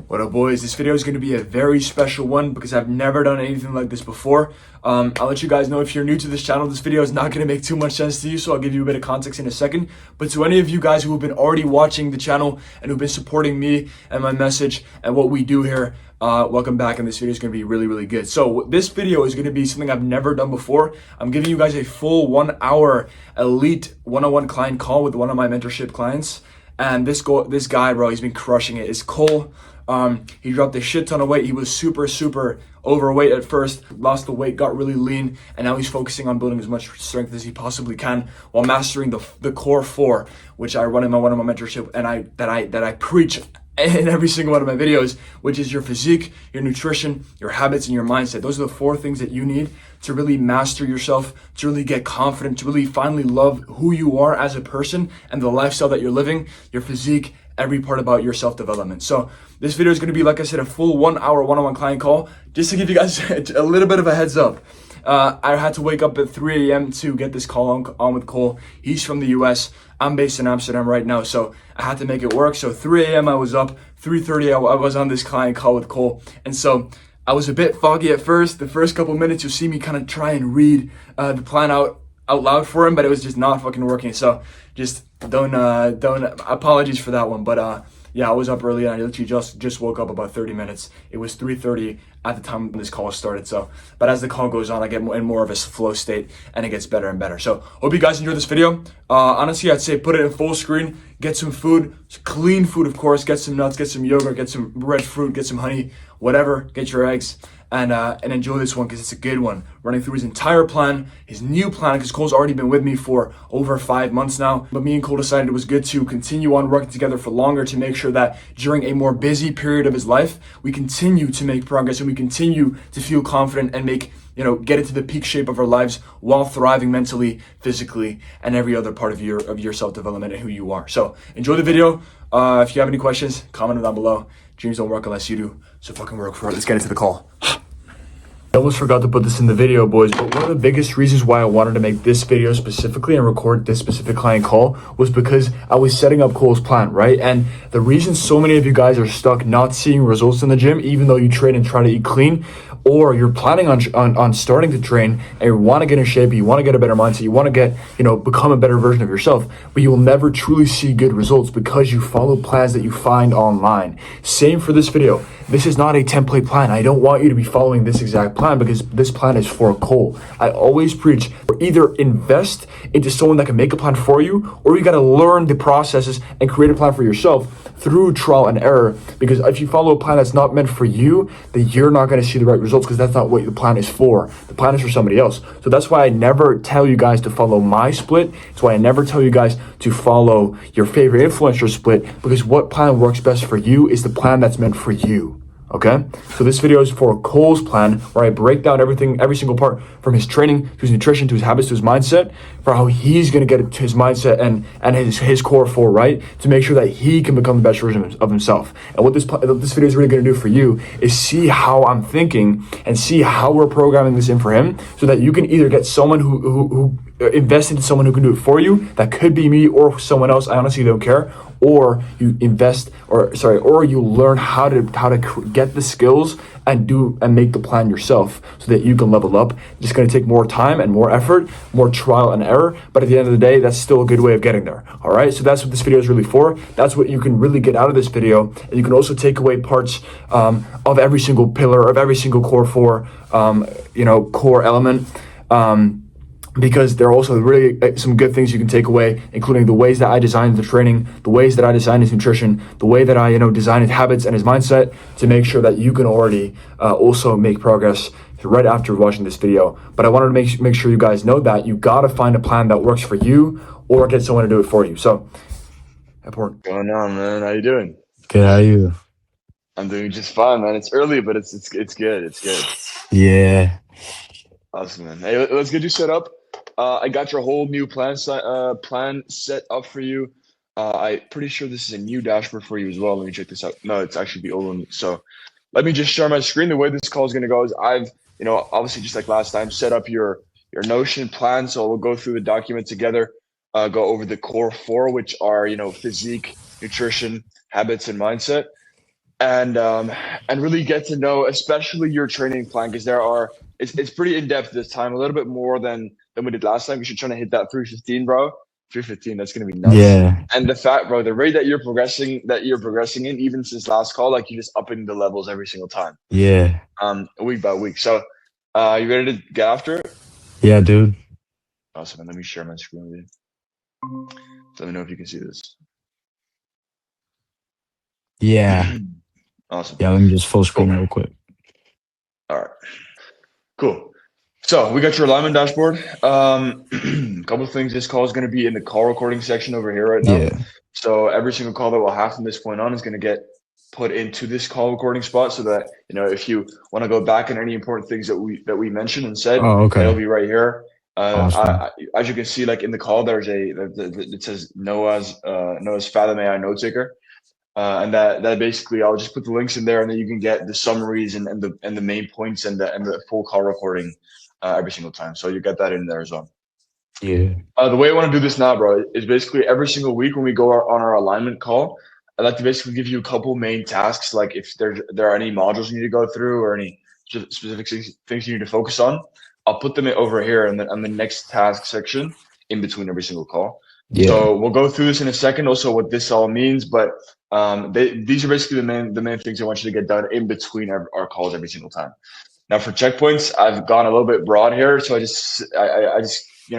What up, boys? This video is going to be a very special one because I've never done anything like this before. I'll let you guys know if you're new to this channel, this video is not going to make too much sense to you, so I'll give you a bit of context in a second. But to any of you guys who have been already watching the channel and who've been supporting me and my message and what we do here, welcome back, and this video is going to be really good. So this video is going to be something I've never done before. I'm giving you guys a full 1 hour elite one-on-one client call with one of my mentorship clients. And this guy, bro, he's been crushing it. It's Cole. He dropped a shit ton of weight. He was super overweight at first, lost the weight, got really lean, and now he's focusing on building as much strength as he possibly can while mastering the core four, which I run in one of my mentorship, and that I preach in every single one of my videos, which is your physique, your nutrition, your habits, and your mindset. Those are the 4 things that you need to really master yourself, to really get confident, to really finally love who you are as a person and the lifestyle that you're living, your physique, every part about your self-development. So this video is going to be, like I said, a full 1 hour one-on-one client call. Just to give you guys a little bit of a heads up, I had to wake up at 3 a.m. to get this call on with Cole. He's from the US. I'm based in Amsterdam right now, so I had to make it work. So 3 a.m. I was up, 3:30 I was on this client call with Cole. And so I was a bit foggy at first. The first couple minutes, you'll see me kind of try and read the plan out loud for him, but it was just not fucking working. So just don't apologies for that one. But yeah, I was up early and I literally just woke up about 30 minutes. It was 3:30 at the time when this call started. So, but as the call goes on, I get in more of a flow state and it gets better and better. So hope you guys enjoyed this video. Honestly, I'd say put it in full screen, get some food, clean food, of course, get some nuts, get some yogurt, get some red fruit, get some honey, whatever, get your eggs. And enjoy this one because it's a good one. Running through his entire plan, his new plan, because Cole's already been with me for over 5 months now. But me and Cole decided it was good to continue on working together for longer to make sure that during a more busy period of his life, we continue to make progress and we continue to feel confident and get into the peak shape of our lives while thriving mentally, physically, and every other part of your self-development and who you are. So enjoy the video. If you have any questions, comment them down below. Dreams don't work unless you do, so fucking work for it. Let's get into the call. I almost forgot to put this in the video, boys, but one of the biggest reasons why I wanted to make this video specifically and record this specific client call was because I was setting up Cole's plan, right? And the reason so many of you guys are stuck not seeing results in the gym, even though you train and try to eat clean, or you're planning on starting to train and you want to get in shape, you want to get a better mindset, you want to get, become a better version of yourself, but you will never truly see good results because you follow plans that you find online. Same for this video. This is not a template plan. I don't want you to be following this exact plan because this plan is for Cole. I always preach, either invest into someone that can make a plan for you, or you got to learn the processes and create a plan for yourself through trial and error. Because if you follow a plan that's not meant for you, then you're not going to see the right results because that's not what the plan is for. The plan is for somebody else. So that's why I never tell you guys to follow my split. That's why I never tell you guys to follow your favorite influencer split, because what plan works best for you is the plan that's meant for you. Okay, so this video is for Cole's plan, where I break down everything, every single part, from his training to his nutrition to his habits to his mindset, for how he's going to get to his mindset and his core 4 right, to make sure that he can become the best version of himself. And what this video is really going to do for you is see how I'm thinking and see how we're programming this in for him, so that you can either get someone who invest into someone who can do it for you. That could be me or someone else. I honestly don't care. Or you or you learn how to get the skills and make the plan yourself so that you can level up. It's just going to take more time and more effort, more trial and error. But at the end of the day, that's still a good way of getting there. All right. So that's what this video is really for. That's what you can really get out of this video. And you can also take away parts of every single pillar, of every single core 4, core element. Because there are also really some good things you can take away, including the ways that I designed the training, the ways that I designed his nutrition, the way that I, designed his habits and his mindset, to make sure that you can already also make progress right after watching this video. But I wanted to make sure you guys know that you got to find a plan that works for you, or get someone to do it for you. So, important. What's going on, man? How you doing? Good, how are you? I'm doing just fine, man. It's early, but it's good. It's good. Yeah. Awesome, man. Hey, let's get you set up. I got your whole new plan set up for you. I'm pretty sure this is a new dashboard for you as well. Let me check this out. No, it's actually the old one. So let me just share my screen. The way this call is going to go is I've, obviously just like last time, set up your Notion plan. So we'll go through the document together, go over the core 4, which are, physique, nutrition, habits, and mindset. and really get to know, especially your training plan, because it's pretty in depth this time, a little bit more than we did last time. We should try to hit that 315, bro. 315, that's gonna be nuts. Yeah. And the fact, bro, the rate that you're progressing in, even since last call, like you're just upping the levels every single time, Yeah. week by week. So, you ready to get after it? Yeah, dude. Awesome. And let me share my screen with you. So let me know if you can see this. Yeah. Awesome. Yeah, let me just full screen Cool. real quick. All right. Cool. So we got your alignment dashboard. A couple of things. This call is going to be in the call recording section over here right now. Yeah. So every single call that we'll have from this point on is going to get put into this call recording spot, so that if you want to go back on any important things that we mentioned and said, Oh, it'll okay. be right here. Awesome. As you can see, like in the call, there's it says Noah's Fathom AI note taker. And that basically, I'll just put the links in there, and then you can get the summaries and the main points and the full call recording every single time. So you get that in there as well. Yeah. The way I want to do this now, bro, is basically every single week when we go on our alignment call, I'd like to basically give you a couple main tasks, like if there are any modules you need to go through or any specific things you need to focus on. I'll put them over here and then on the next task section in between every single call. Yeah. So we'll go through this in a second, also what this all means, but these are basically the main things I want you to get done in between our calls every single time. Now for checkpoints, I've gone a little bit broad here, so I just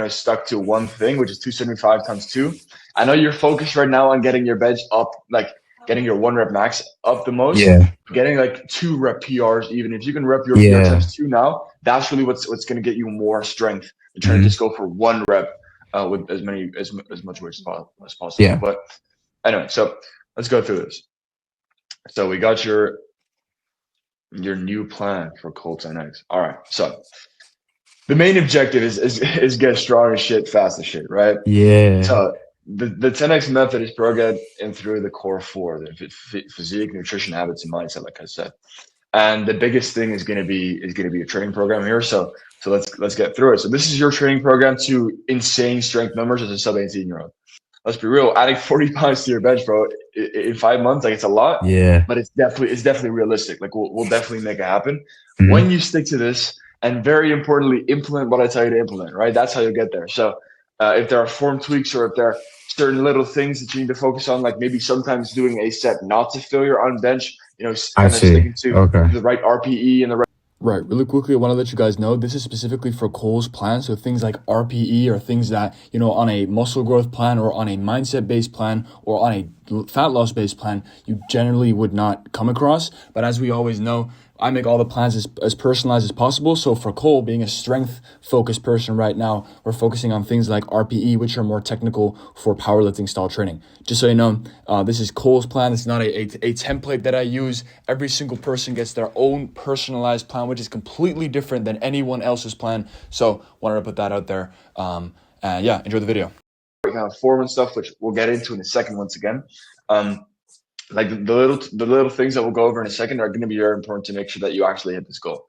stuck to one thing, which is 275 times 2. I know you're focused right now on getting your bench up, like getting your 1 rep max up the most, Yeah. getting like 2 rep PRs. Even if you can rep your PR Yeah. times 2 now, that's really what's going to get you more strength than trying to just go for 1 rep with as much weight as possible. Yeah. But anyway, so let's go through this. So we got your new plan for Colts NX. All right, so the main objective is get strong as shit, fast as shit, right? Yeah. So the 10x method is programmed in through the core 4, the physique, nutrition, habits, and mindset, like I said. And the biggest thing is going to be a training program here. So let's get through it. So this is your training program to insane strength numbers as a sub 18-year-old. Let's be real, adding 40 pounds to your bench, bro, in 5 months, like it's a lot, Yeah. but it's definitely realistic. Like we'll definitely make it happen Mhm. when you stick to this, and very importantly, implement what I tell you to implement. Right, that's how you'll get there. So if there are form tweaks or if there are certain little things that you need to focus on, like maybe sometimes doing a set not to failure on bench, I kind of see. sticking to Okay. the right RPE and the right. Right, really quickly, I want to let you guys know this is specifically for Cole's plan. So things like RPE or things that, on a muscle growth plan or on a mindset based plan or on a fat loss based plan, you generally would not come across. But as we always know, I make all the plans as personalized as possible. So for Cole, being a strength focused person right now, we're focusing on things like RPE, which are more technical for powerlifting style training. Just so you know, this is Cole's plan. It's not a template that I use. Every single person gets their own personalized plan, which is completely different than anyone else's plan. So wanted to put that out there. And yeah, enjoy the video. Kind of form and stuff, which we'll get into in a second once again. Like the little things that we'll go over in a second are going to be very important to make sure that you actually hit this goal.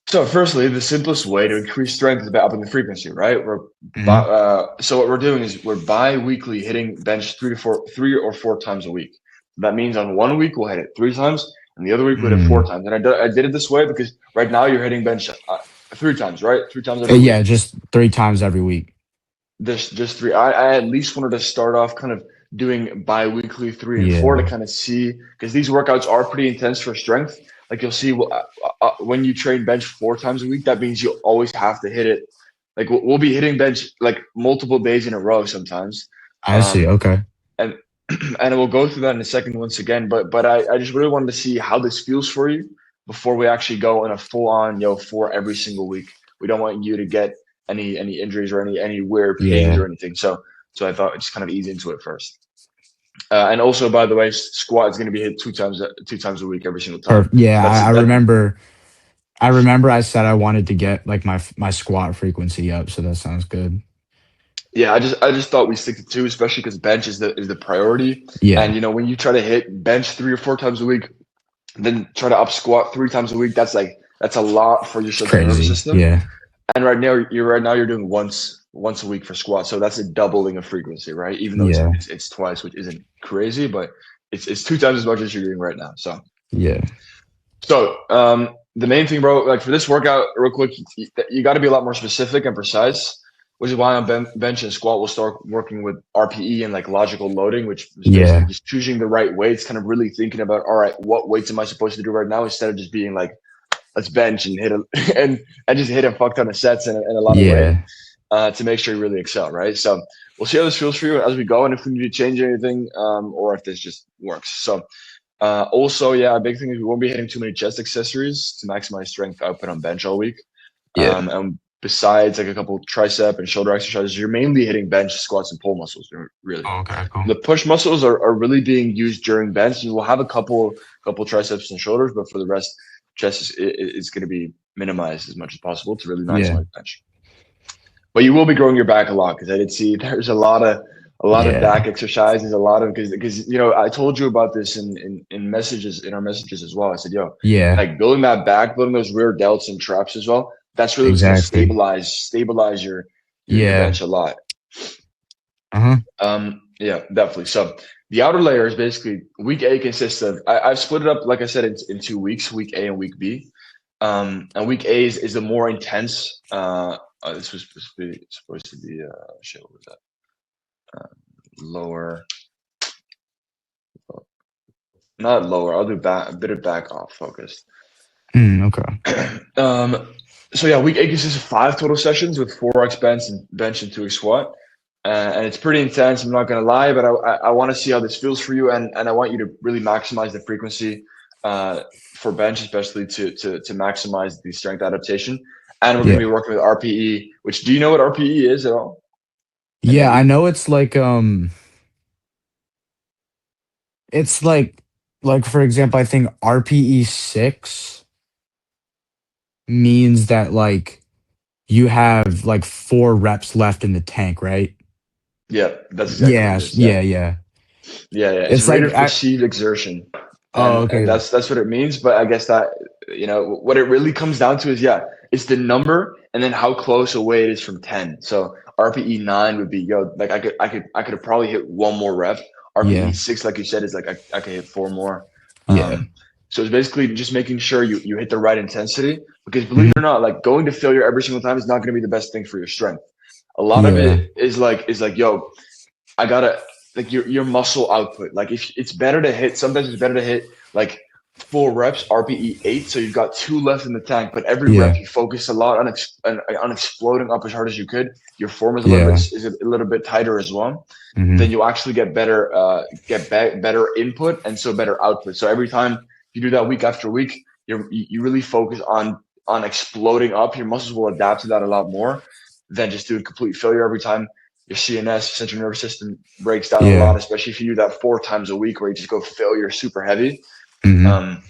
So firstly, the simplest way to increase strength is by upping the frequency, right? So what we're doing is we're bi-weekly hitting bench 3 or 4 times a week. That means on 1 week we'll hit it 3 times, and the other week we'll hit it 4 times. And I did it this way because right now you're hitting bench 3 times, right? 3 times every week. Yeah, just 3 times every week. Just 3. I at least wanted to start off kind of doing bi-weekly 3 and 4 to kind of see, because these workouts are pretty intense for strength. Like you'll see when you train bench 4 times a week, that means you always have to hit it. Like we'll be hitting bench like multiple days in a row sometimes. I see. Okay. And we'll go through that in a second once again. But I just really wanted to see how this feels for you before we actually go in a full on 4 every single week. We don't want you to get any injuries or any weird pains or anything. So I thought I'd just kind of ease into it first. And also, by the way, squat is going to be hit 2 times a week every single time. Yeah, I remember. I said I wanted to get like my squat frequency up, so that sounds good. Yeah, I just thought we stick to 2, especially because bench is the priority. Yeah. And when you try to hit bench 3 or 4 times a week, then try to up squat 3 times a week, that's a lot for your central nervous system. Yeah. And right now you're doing once a week for squat, so that's a doubling of frequency, right? Even though it's twice, which isn't crazy, but it's 2 times as much as you're doing right now. So Yeah. the main thing, bro, like for this workout, real quick, you got to be a lot more specific and precise, which is why on bench and squat we'll start working with RPE and like logical loading, which is basically Yeah. just choosing the right weights, kind of really thinking about, all right, what weights am I supposed to do right now, instead of just being like, let's bench and hit a and just hit a fuck ton of sets and a lot of weight Yeah. to make sure you really excel, right? So we'll see how this feels for you as we go, and if we need to change anything, or if this just works. So also, yeah, a big thing is we won't be hitting too many chest accessories to maximize strength output on bench all week. Yeah. And besides like a couple tricep and shoulder exercises, you're mainly hitting bench, squats, and pull muscles, really. Oh, okay, cool. The push muscles are really being used during bench. You will have a couple triceps and shoulders, but for the rest, chest is going to be minimized as much as possible to really Yeah. maximize bench. But you will be growing your back a lot, because I did see there's a lot of Yeah. back exercises, a lot of, because you know, I told you about this in messages, in our messages as well. I said, yo, Yeah. like building that back, building those rear delts and traps as well. That's really what's going to Exactly. stabilize your Yeah. bench a lot. Uh-huh. Yeah, definitely. So the outer layer is basically week A consists of, I've split it up, like I said, in 2 weeks, week A and week B. And week A is the more intense. This was supposed to be shit, what was that? Lower, not lower. I'll do back, a bit of back off focused. Okay. So yeah, week A consists of 5 total sessions with 4x bench and 2x squat. And it's pretty intense, I'm not gonna lie, but I want to see how this feels for you, and I want you to really maximize the frequency for bench, especially to maximize the strength adaptation. And we're Yeah. gonna be working with RPE, which, do you know what RPE is at all? Yeah, I know it's like for example, I think RPE 6 means that like you have like 4 reps left in the tank, right? Yeah, that's exactly what it Yes. is. Yeah. Yeah. Yeah, it's It's rate like of perceived exertion, oh, and okay. that's what it means. But I guess that, you know, what it really comes down to is, yeah, it's the number and then how close away it is from 10. So RPE 9 would be, yo, like I could have probably hit one more rep. RPE Yeah. 6, like you said, is like I could hit 4 more. Yeah. So it's basically just making sure you hit the right intensity, because believe Mhm. it or not, like going to failure every single time is not going to be the best thing for your strength. A lot of Yeah. it is like yo, I gotta, like, your muscle output. Like, if it's better to hit, sometimes it's better to hit like 4 reps, RPE 8, so you've got 2 left in the tank. But every rep Yeah. you focus a lot on on exploding up as hard as you could. Your form is Yeah. a little bit tighter as well. Hmm. Then you actually get better better input, and so better output. So every time you do that week after week, you really focus on exploding up. Your muscles will adapt to that a lot more than just doing complete failure every time. Your CNS, central nervous system, breaks down a lot, Yeah. especially if you do that 4 times a week where you just go failure super heavy. Hmm. Um,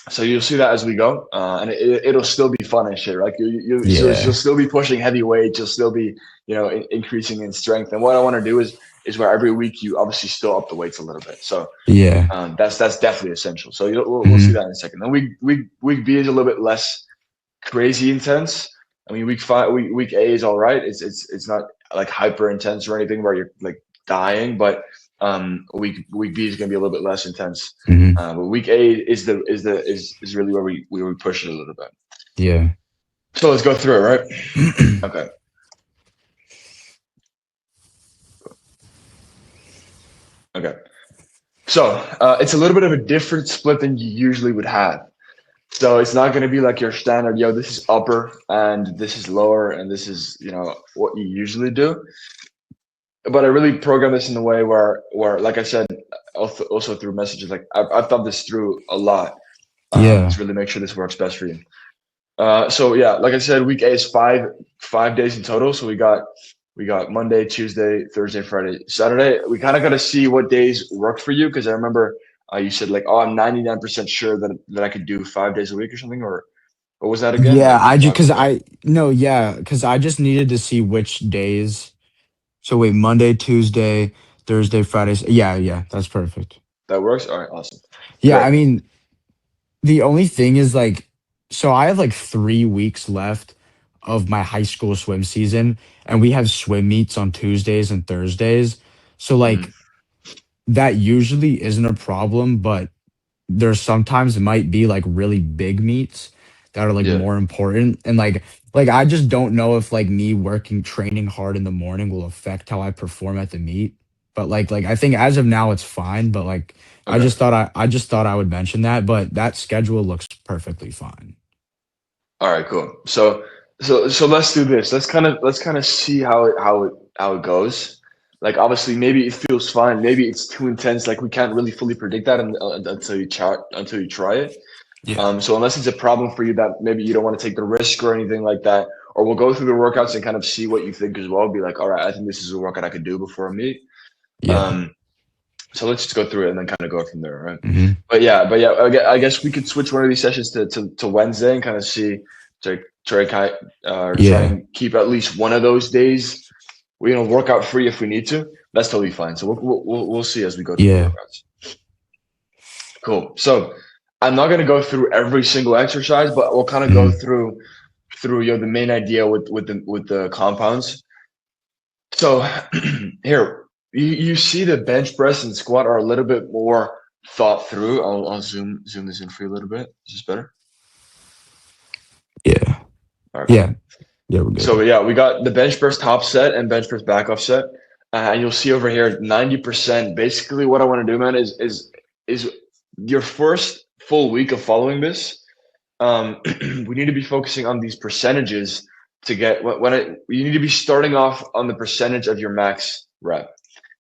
so you'll see that as we go, and it'll still be fun and shit. Right? You'll Yeah. still be pushing heavy weights. You'll still be, you know, increasing in strength. And what I want to do is where every week you obviously still up the weights a little bit. So Yeah. that's definitely essential. So we'll see Hmm. that in a second. Then week B is a little bit less crazy intense. I mean, week A is all right. It's not like hyper intense or anything where you're like dying, but week B is going to be a little bit less intense. Hmm. But week A is really where we push it a little bit. Yeah. So let's go through it, right? Okay. Okay. So it's a little bit of a different split than you usually would have. So it's not going to be like your standard, yo, this is upper and this is lower and this is, you know, what you usually do. But I really program this in a way where like I said, also through messages, like I've thought this through a lot, Yeah. to really make sure this works best for you. So yeah, like I said, week A is five days in total. So we got Monday, Tuesday, Thursday, Friday, Saturday. We kind of got to see what days work for you, because I remember you said like, oh, I'm 99% sure that I could do 5 days a week or something, or what was that again? Yeah. Like I just walk me because through it. I no, yeah, because I just needed to see which days. So wait, Monday, Tuesday, Thursday, Fridays. Yeah, yeah, that's perfect. That works. All right, awesome, Yeah, great. I mean, the only thing is like, so I have like 3 weeks left of my high school swim season, and we have swim meets on Tuesdays and Thursdays. So Mhm. like that usually isn't a problem, but there's sometimes it might be like really big meets that are like Yeah. more important. And like I just don't know if like me working training hard in the morning will affect how I perform at the meet. But like I think as of now it's fine. But like Okay. I just thought I would mention that. But that schedule looks perfectly fine. All right, cool. So let's do this. Let's kind of see how it goes. Like obviously, maybe it feels fine. Maybe it's too intense. Like we can't really fully predict that until you try it. Yeah. So unless it's a problem for you that maybe you don't want to take the risk or anything like that, or we'll go through the workouts and kind of see what you think as well. Be like, all right, I think this is a workout I could do before a meet. Yeah. Um, so let's just go through it and then kind of go from there, right? Hmm. But yeah, I guess we could switch one of these sessions to Wednesday and kind of see try Yeah. and keep at least one of those days, workout free if we need to. That's totally fine. So we'll see as we go through the Yeah. workouts. Cool. So I'm not gonna go through every single exercise, but we'll kind of go Hmm. through the main idea with the compounds. So here you see the bench press and squat are a little bit more thought through. I'll zoom this in for you a little bit. Is this better? Yeah. All right, Yeah. cool. Yeah. We're So good. yeah, we got the bench press top set and bench press back off set, and you'll see over here 90%. Basically, what I want to do, man, is your first full week of following this. We need to be focusing on these percentages to get you need to be starting off on the percentage of your max rep.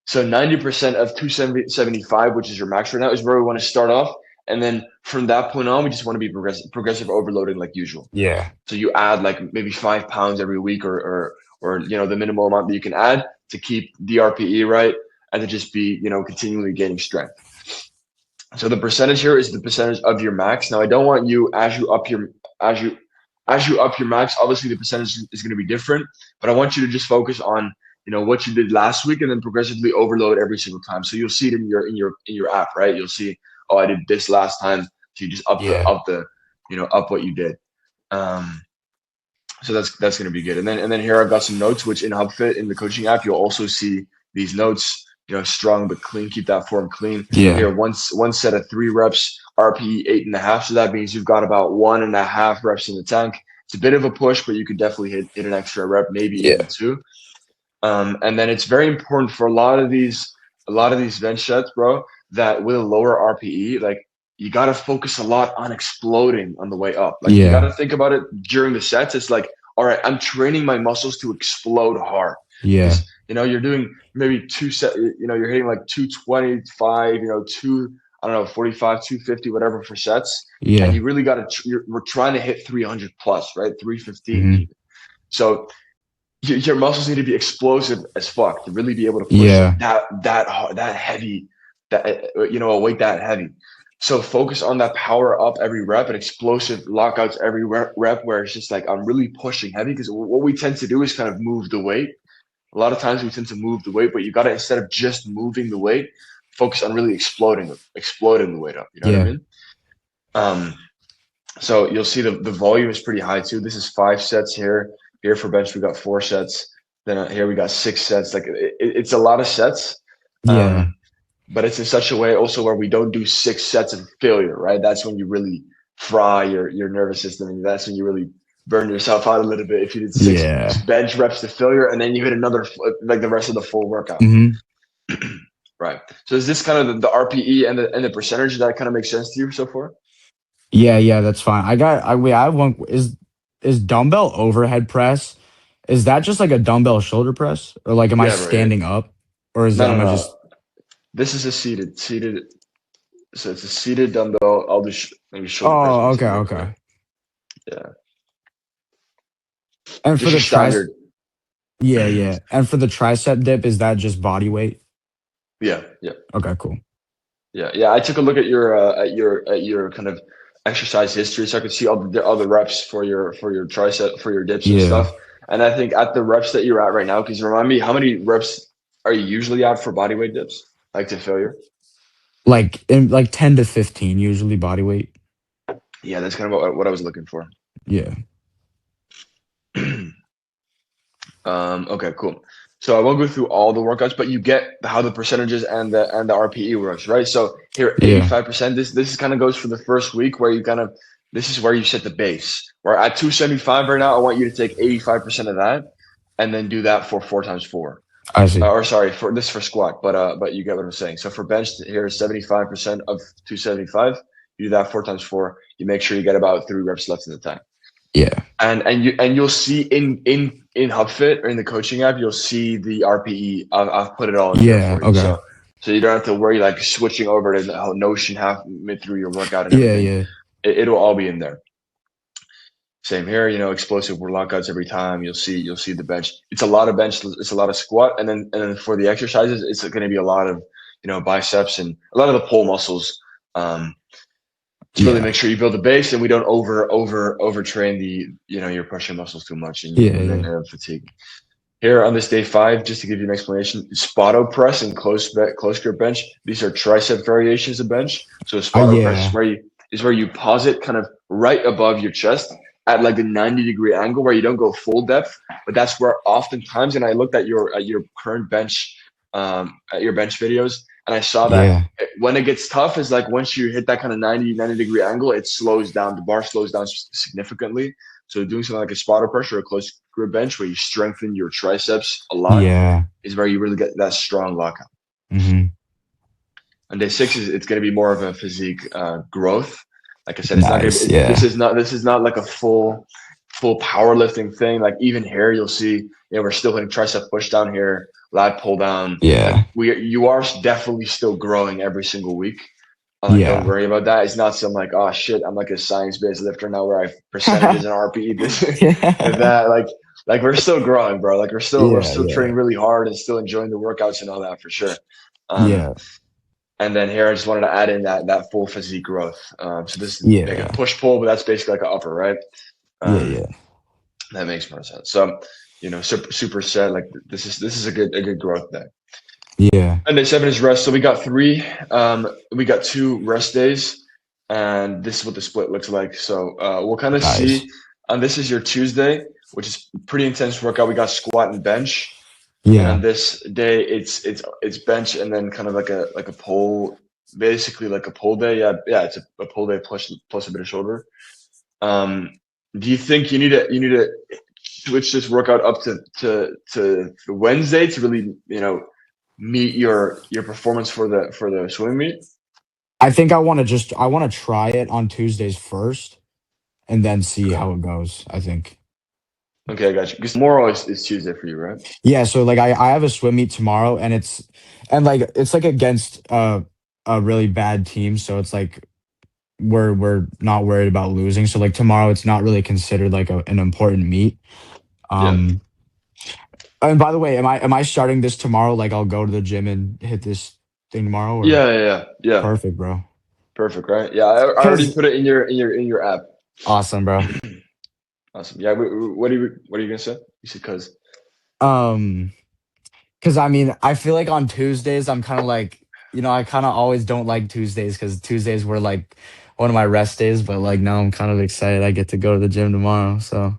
So 90% of 275, which is your max right now, is where we want to start off. And then from that point on, we just want to be progressive overloading like usual. Yeah. So you add like maybe 5 pounds every week or the minimal amount that you can add to keep the RPE right and to just be, continually gaining strength. So the percentage here is the percentage of your max. Now I don't want you as you as you up your max, obviously the percentage is going to be different, but I want you to just focus on what you did last week and then progressively overload every single time. So you'll see it in your app, right? You'll see, oh, I did this last time. So you just Yeah. up what you did. Um, so that's going to be good. And then here I've got some notes, which in HubFit in the coaching app, you'll also see these notes, strong but clean, keep that form clean. Yeah. Here, one set of 3 reps, RPE 8.5. So that means you've got about 1.5 reps in the tank. It's a bit of a push, but you could definitely hit an extra rep, maybe even Yeah. 2. And then it's very important for a lot of these bench sets, bro, that with a lower RPE, like you got to focus a lot on exploding on the way up. Like you got Yeah. to think about it during the sets. It's like, all right, I'm training my muscles to explode hard Yeah. because you're doing maybe you're hitting like 225, I don't know, 45, 250, whatever for sets, and Yeah. you really got to. We're trying to hit 300 plus, right? 315 Hmm. even. So your muscles need to be explosive as fuck to really be able to push Yeah. that hard, that heavy, that a weight that heavy. So focus on that power up every rep and explosive lockouts every rep where it's just like I'm really pushing heavy because what we tend to do is kind of move the weight. A lot of times we tend to move the weight, but you got to, instead of just moving the weight, focus on really exploding the weight up. You know what I Yeah. mean? Um, so you'll see the volume is pretty high too. This is 5 sets here. Here for bench, we got 4 sets. Then here we got 6 sets. Like it's a lot of sets, Yeah. but it's in such a way also where we don't do 6 sets of failure, right? That's when you really fry your nervous system, and that's when you really burn yourself out a little bit. If you did six Yeah. bench reps to failure, and then you hit another like the rest of the full workout, Hmm. right? So is this kind of the RPE and the percentage that kind of makes sense to you so far? Yeah, yeah, that's fine. Wait, I have one. Is dumbbell overhead press? Is that just like a dumbbell shoulder press, or like am I Yeah, bro. Yeah. standing up, or is No, that no, am I no. just? This is a seated. So it's a seated dumbbell. I'll just maybe shoulder press Oh, makes it okay, easier for you. okay. Yeah, And for just the your tris, standard. yeah, yeah. And for the tricep dip, is that just body weight? Yeah, yeah, Okay, cool. yeah, yeah. I took a look at your kind of exercise history, so I could see all the reps for your tricep for your dips and Yeah, stuff. And I think at the reps that you're at right now, because remind me, how many reps are you usually at for body weight dips, like to failure? like in like 10 to 15 usually body weight. Yeah, that's kind of what I was looking for. Yeah, Okay, cool. So I won't go through all the workouts, but you get how the percentages and the RPE works, right? So here, Yeah. 85%. This kind of goes for the first week where you kind of this is where you set the base. Where at 275 right now, I want you to take 85% of that, and then do that for 4x4. I see. Or sorry, for squat, but you get what I'm saying. So for bench, here is 75% of 275. You do that 4x4. You make sure you get about 3 reps left in the tank. Yeah. And you'll see in HubFit or in the coaching app, you'll see the RPE. I've put it all in there Yeah. for you. Okay. So you don't have to worry like switching over to the Notion half mid through your workout and Yeah. everything. Yeah. It'll all be in there. Same here, explosive workouts every time. You'll see the bench. It's a lot of bench. It's a lot of squat, and then for the exercises, it's going to be a lot of biceps and a lot of the pull muscles. To really make sure you build the base, and we don't overtrain the your pressure muscles too much, and then have fatigue. Here on this day 5, just to give you an explanation, Spoto press and close grip bench. These are tricep variations of bench. So Spoto press is where you pause it kind of right above your chest at like a 90-degree angle where you don't go full depth, but that's where oftentimes, and I looked at your current bench, at your bench videos, and I saw that when it gets tough is like once you hit that kind of 90-degree angle, it slows down. The bar slows down significantly. So doing something like a spotter press or a close grip bench where you strengthen your triceps a lot is where you really get that strong lockout. Mm-hmm. On day 6 it's going to be more of a physique growth. Like I said, it's not going to be, this is not like a full powerlifting thing. Like even here, you'll see, we're still hitting tricep push down here, lat pull down. Yeah. Like you are definitely still growing every single week. Don't worry about that. It's not some like, oh shit, I'm like a science-based lifter now where I have percentages and RPE this and that. Like we're still growing, bro. Like we're still training really hard and still enjoying the workouts and all that for sure. And then here I just wanted to add in that full physique growth. So this is like a push pull, but that's basically like an upper, right? That makes more sense. So, super set. Like this is a good growth day. Yeah. And day 7 is rest. So we got 3. We got 2 rest days, and this is what the split looks like. So we'll kind of see. And this is your Tuesday, which is pretty intense workout. We got squat and bench. Yeah. And on this day, it's bench and then kind of like a pull, basically like a pull day. Yeah, it's a pull day plus a bit of shoulder. Do you think you need to switch this workout up to Wednesday to really meet your performance for the swimming meet? I think I want to try it on Tuesdays first, and then see how it goes. I think. Okay, I got you. Because tomorrow is Tuesday for you, right? Yeah, so like I have a swim meet tomorrow, and it's like against a really bad team, so it's like we're not worried about losing. So like tomorrow, it's not really considered like an important meet. And by the way, am I starting this tomorrow? Like I'll go to the gym and hit this thing tomorrow? Or? Yeah. Perfect, bro. Perfect, right? Yeah, I already put it in your app. Awesome, bro. Awesome. Yeah. What are you gonna say? You said because. Because I mean, I feel like on Tuesdays, I'm kind of like, I kind of always don't like Tuesdays because Tuesdays were like one of my rest days. But like now, I'm kind of excited. I get to go to the gym tomorrow. So.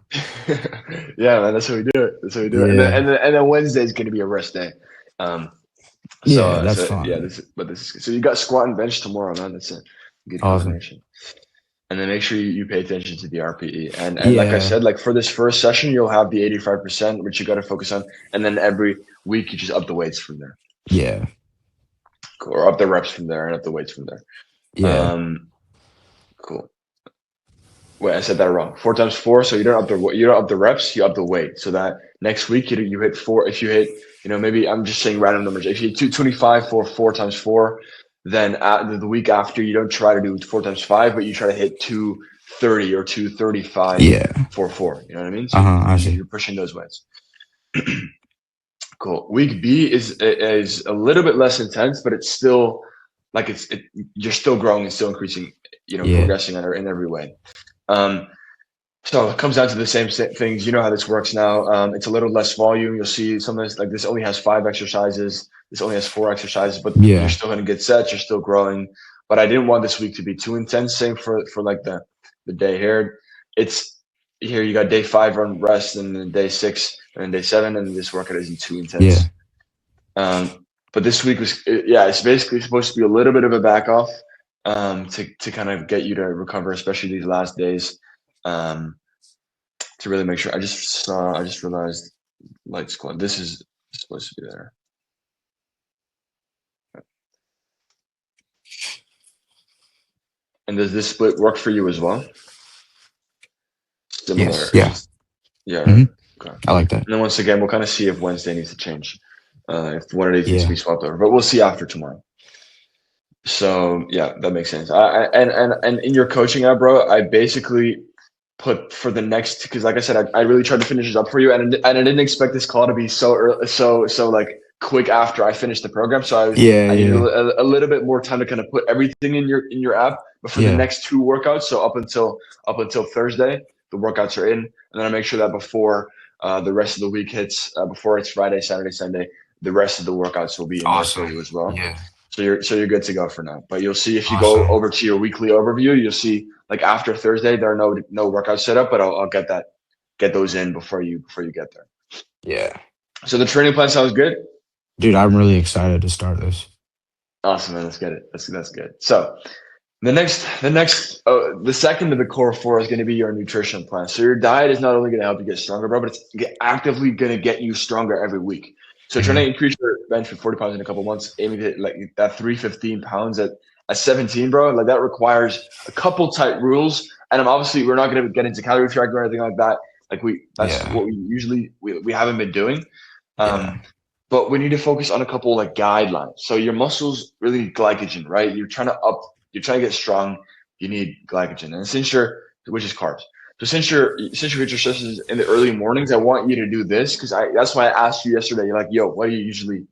Yeah, man, that's how we do it. That's how we do it. And then Wednesday is gonna be a rest day. That's fine. Yeah, so you got squat and bench tomorrow, man. That's a good combination. And then make sure you pay attention to the RPE. And like I said, like for this first session, you'll have the 85%, which you got to focus on. And then every week, you just up the weights from there. Yeah. Cool. Or up the reps from there and up the weights from there. Yeah. Cool. Wait, I said that wrong. 4x4. So you don't up the reps, you up the weight. So that next week you hit 4. If you hit, maybe I'm just saying random numbers. If you hit 225 for 4x4, then the week after you don't try to do 4x5, but you try to hit 230 or 235 for 4. You know what I mean? So I see. You're pushing those weights. Cool. Week B is a little bit less intense, but it's still like you're still growing and still increasing, progressing in every way. So it comes down to the same things. You know how this works now. It's a little less volume. You'll see sometimes like this only has 5 exercises. This only has 4 exercises, but you're still going to get sets. You're still growing. But I didn't want this week to be too intense. Same for like the day here. It's here. You got day 5 on rest, and then day 6 and then day 7, and this workout isn't too Yeah. intense. But this week it's basically supposed to be a little bit of a back off, to kind of get you to recover, especially these last days, to really make sure. I just realized light squad. This is supposed to be there. And does this split work for you as well? Similar. Yes. Yeah. Yeah. Mhm. Okay. I like that. And then once again, we'll kind of see if Wednesday needs to change, if one of these needs to Yeah. be swapped over. But we'll see after tomorrow. So yeah, that makes sense. And in your coaching app, bro, I basically put for the next, because like I said, I really tried to finish this up for you, and I didn't expect this call to be so early, so like quick after I finished the program. So Yeah. I needed Yeah. a little bit more time to kind of put everything in your app. But for the Yeah. next 2 workouts, so up until Thursday, the workouts are in, and then I make sure that before the rest of the week hits, before it's Friday, Saturday, Sunday, the rest of the workouts will be in there for Awesome. you as well. Yeah. So you're good to go for now. But you'll see if you go Awesome. over to your weekly overview, you'll see like after Thursday there are no workouts set up, but I'll get those in before you get there. Yeah. So the training plan sounds good. Dude, I'm really excited to start this. Awesome, man. Let's get it. That's good. So the second of the core 4 is going to be your nutrition plan. So your diet is not only going to help you get stronger, bro, but it's actively going to get you stronger every week. So trying to increase your bench from 40 pounds in a couple months, aiming to hit like that 315 pounds at 17, bro. Like that requires a couple tight rules. And we're not going to get into calorie tracking or anything like that. Like that's Yeah. what we usually we haven't been doing. Yeah. But we need to focus on a couple like guidelines. So your muscles really need glycogen, right? You're trying to get strong, you need glycogen, and which is carbs. So since you hit your sessions in the early mornings, I want you to do this because that's why I asked you yesterday. You're like, yo, what do you usually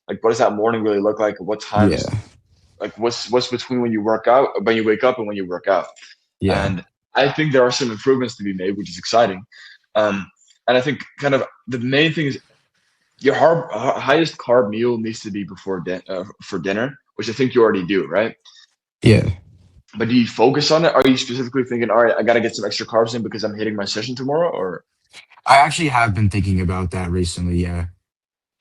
like? What does that morning really look like? What Yeah. times? Like what's between when you wake up and when you work out? Yeah. And I think there are some improvements to be made, which is exciting. And I think kind of the main thing is your highest carb meal needs to be before for dinner, which I think you already do, right? Yeah. But do you focus on it? Are you specifically thinking, all right, I got to get some extra carbs in because I'm hitting my session tomorrow? Or I actually have been thinking about that recently. Yeah.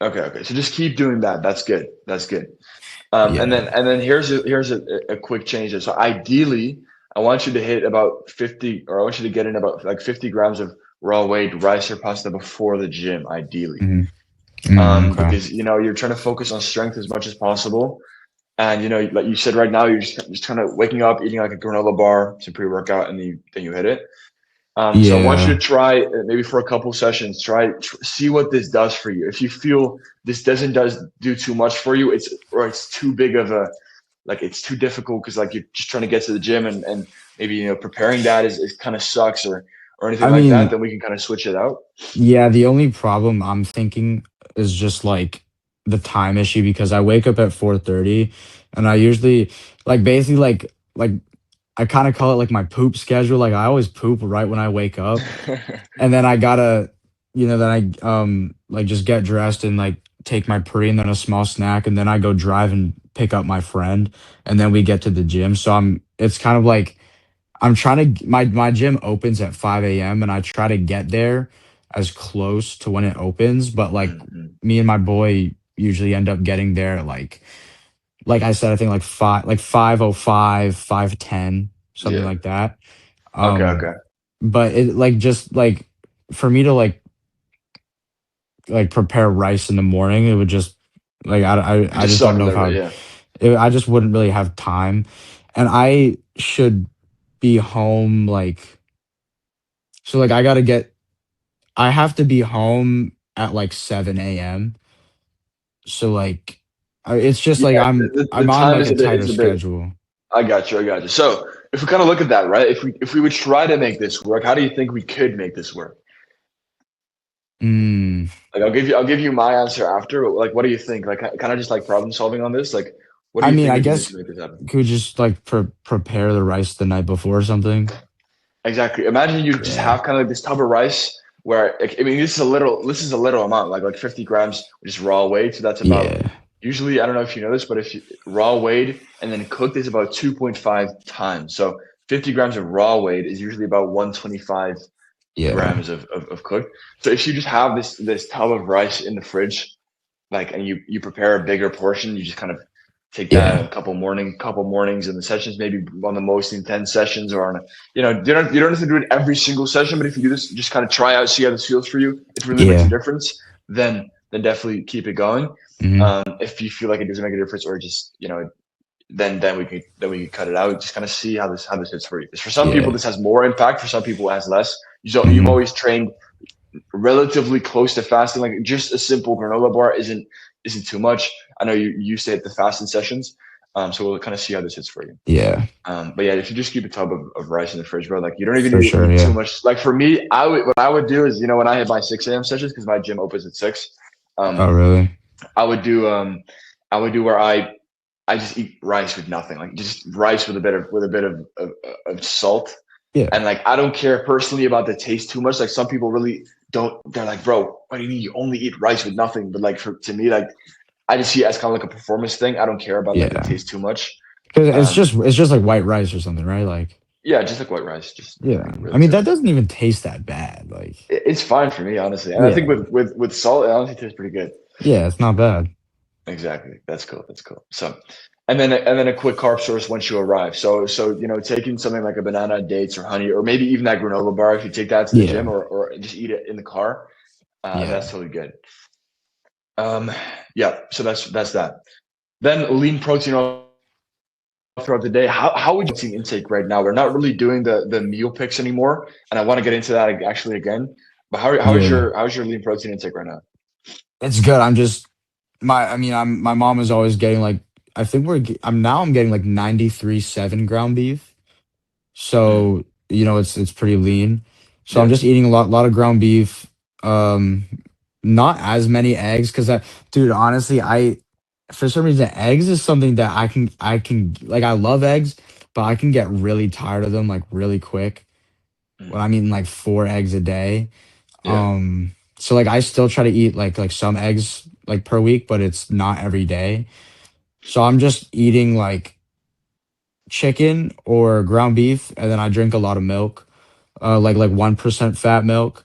okay. So just keep doing that. That's good. And Yeah. then here's a quick change. So ideally, I want you to hit about 50, or I want you to get in about like 50 grams of raw weight rice or pasta before the gym, ideally. Okay. Because you're trying to focus on strength as much as possible. And like you said, right now you're just kind of waking up, eating like a granola bar, some pre-workout, and then you hit it. So I want you Yeah. to try maybe for a couple sessions, see what this does for you. If you feel this doesn't do too much for you, it's too big of a it's too difficult because like you're just trying to get to the gym and maybe preparing that is kind of sucks or anything I like that, mean, then we can kind of switch it out. yeah, the only problem I'm thinking is just like the time issue because I wake up at 4:30 and I usually basically like I kind of call it like my poop schedule. Like I always poop right when I wake up. And then I gotta, then I like just get dressed and like take my pre and then a small snack and then I go drive and pick up my friend and then we get to the gym. So it's kind of like I'm trying to my gym opens at 5 a.m. and I try to get there as close to when it opens, but like Mhm. me and my boy usually end up getting there like I said, I think like 5:05, 5:10, something Yeah. like that. Okay. But it like just like for me to like prepare rice in the morning, it would just like It I just just suck don't a know little bit. how Yeah. I just wouldn't really have time, and I should be home like I have to be home at like 7 a.m. So like it's just like Yeah. The I'm on time like is a tighter a bit. schedule. I got you. So if we kind of look at that, right? If we would try to make this work, how do you think we could make this work? Mm. Like I'll give you my answer after. But like, what do you think? Like, kind of just like problem solving on this. Like, what do I you mean, think I we can do guess to make this happen? could we just like prepare the rice the night before or something? Exactly. Imagine you just Yeah. have kind of like this tub of rice where I mean this is a little amount, like 50 grams, just raw weight. So that's about Yeah. usually I don't know if you know this, but if you raw weighed and then cooked is about 2.5 times. So 50 grams of raw weight is usually about 125 Yeah. grams of cooked. So if you just have this tub of rice in the fridge, like, and you prepare a bigger portion, you just kind of take that Yeah. a couple mornings in the sessions, maybe on the most intense sessions, or on a, you don't have to do it every single session, but if you do this, just kind of try out, see how this feels for you. If it really makes a Yeah. difference, then definitely keep it going. Hmm. If you feel like it doesn't make a difference, or just, then we can cut it out. Just kind of see how this hits for you. 'Cause for some people, Yeah. this has more impact. For some people, it has less. You've Hmm. always trained relatively close to fasting. Like, just a simple granola bar isn't too much. I know you say at the fasting sessions, so we'll kind of see how this hits for you. Yeah. But yeah, if you just keep a tub of rice in the fridge, bro, like, you don't even For need to sure. eat too Yeah. much. Like, for me, what I would do is, when I hit my 6 a.m. sessions, because my gym opens at 6, Oh, um, really? I would do I would do where I just eat rice with nothing, like just rice with a bit of salt. Yeah. And, like, I don't care personally about the taste too much. Like, some people really don't. They're like, bro, what do you mean you only eat rice with nothing? But, like, to me, like, I just see it as kind of like a performance thing. I don't care about, like, the Yeah. taste too much. Because Um, it's just like white rice or something, right? Like, yeah, just like white rice, just yeah. nothing I really mean, to that it. doesn't even taste that bad. Like, It's fine for me, honestly. And I think yeah. with salt, it honestly tastes pretty good. Yeah, it's not bad. Exactly. That's cool. That's cool. So, and then a quick carb source once you arrive. So taking something like a banana, dates, or honey, or maybe even that granola bar, if you take that to the gym, Yeah. or just eat it in the car, Yeah. that's totally good. Um, yeah. So that's that. Then lean protein all throughout the day. How would you protein intake right now? We're not really doing the meal picks anymore, and I want to get into that actually again. But Yeah. how's your lean protein intake right now? It's good. I'm just I mean, my mom is always getting like, I think I'm getting like 93.7 ground beef. Mm, So, it's pretty lean. So I'm yeah. just eating a lot of ground beef. Um, not as many eggs because dude, honestly, for some reason eggs is something that I can like, I love eggs, but I can get really tired of them like really quick when Mm, I'm eating like 4 eggs a day. yeah. So like I still try to eat like some eggs like per week, but it's not every day. So I'm just eating like chicken or ground beef, and then I drink a lot of milk, like 1% fat milk.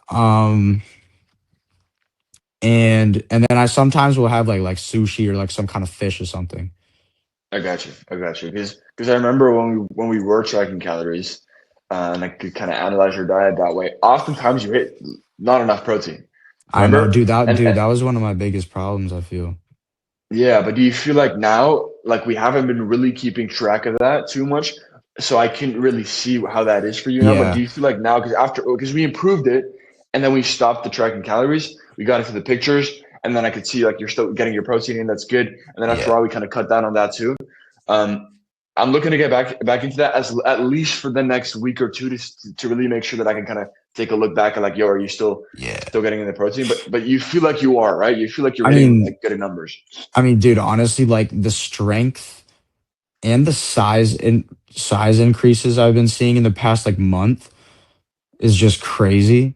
Um, and then I sometimes will have like sushi or like some kind of fish or something. I got you. I got you. Because I remember when we were tracking calories, and I could kind of analyze your diet that way. Oftentimes you hit not enough protein. I know, Remember? And dude, that was one of my biggest problems, I feel. yeah, but do you feel like now, like, we haven't been really keeping track of that too much, so I couldn't really see how that is for you now. But do Yeah, you feel like now, because we improved it, and then we stopped the tracking calories, we got into the pictures, and then I could see, like, you're still getting your protein in, that's good. And then after a yeah, while, we kind of cut down on that too. I'm looking to get back into that, as at least for the next week or two, to really make sure that I can kind of take a look back and, like, yo, are you yeah. still getting in the protein? But you feel like you are, right? You feel like you're I hitting, mean, like, good numbers. dude, honestly, like the strength and the size increases I've been seeing in the past like month is just crazy.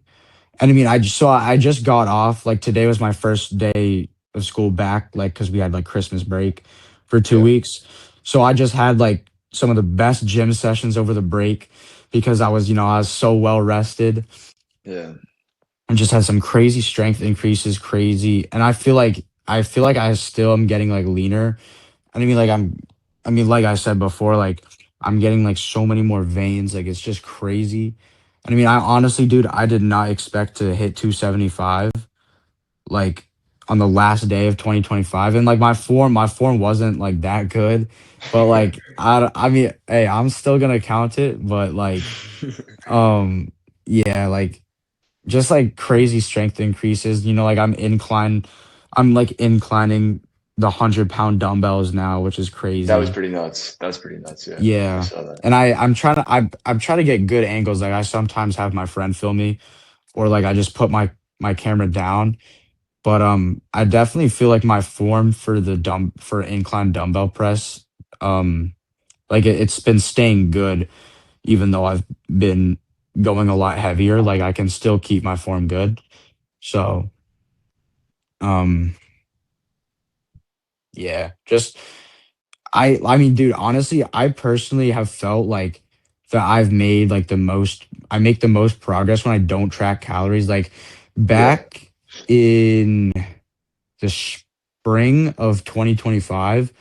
And I mean, I just got off. Like today was my first day of school back, like because we had like Christmas break for two Yeah. weeks. So I just had like some of the best gym sessions over the break because I was so well rested Yeah. and just had some crazy strength increases, crazy. And I feel like I still am getting like leaner. And I mean, like I said before, like I'm getting like so many more veins. Like it's just crazy. And I mean, I honestly, dude, I did not expect to hit 275 like on the last day of 2025. And like my form wasn't like that good. But like I mean, hey, I'm still gonna count it. But like, um, yeah, like just like crazy strength increases. Like I'm like inclining the 100-pound dumbbells now, which is That was crazy. pretty nuts. That was pretty nuts. Yeah, I Yeah. saw that. And I'm trying to get good angles. Like I sometimes have my friend film me, or like I just put my camera down. But I definitely feel like my form for incline dumbbell press, um like it's been staying good even though I've been going a lot heavier. Like I can still keep my form good. So um yeah, just I mean, dude, honestly, I personally have felt like that I've made like the most. I make the most progress when I don't track calories. Like Yeah. back in the spring of 2025,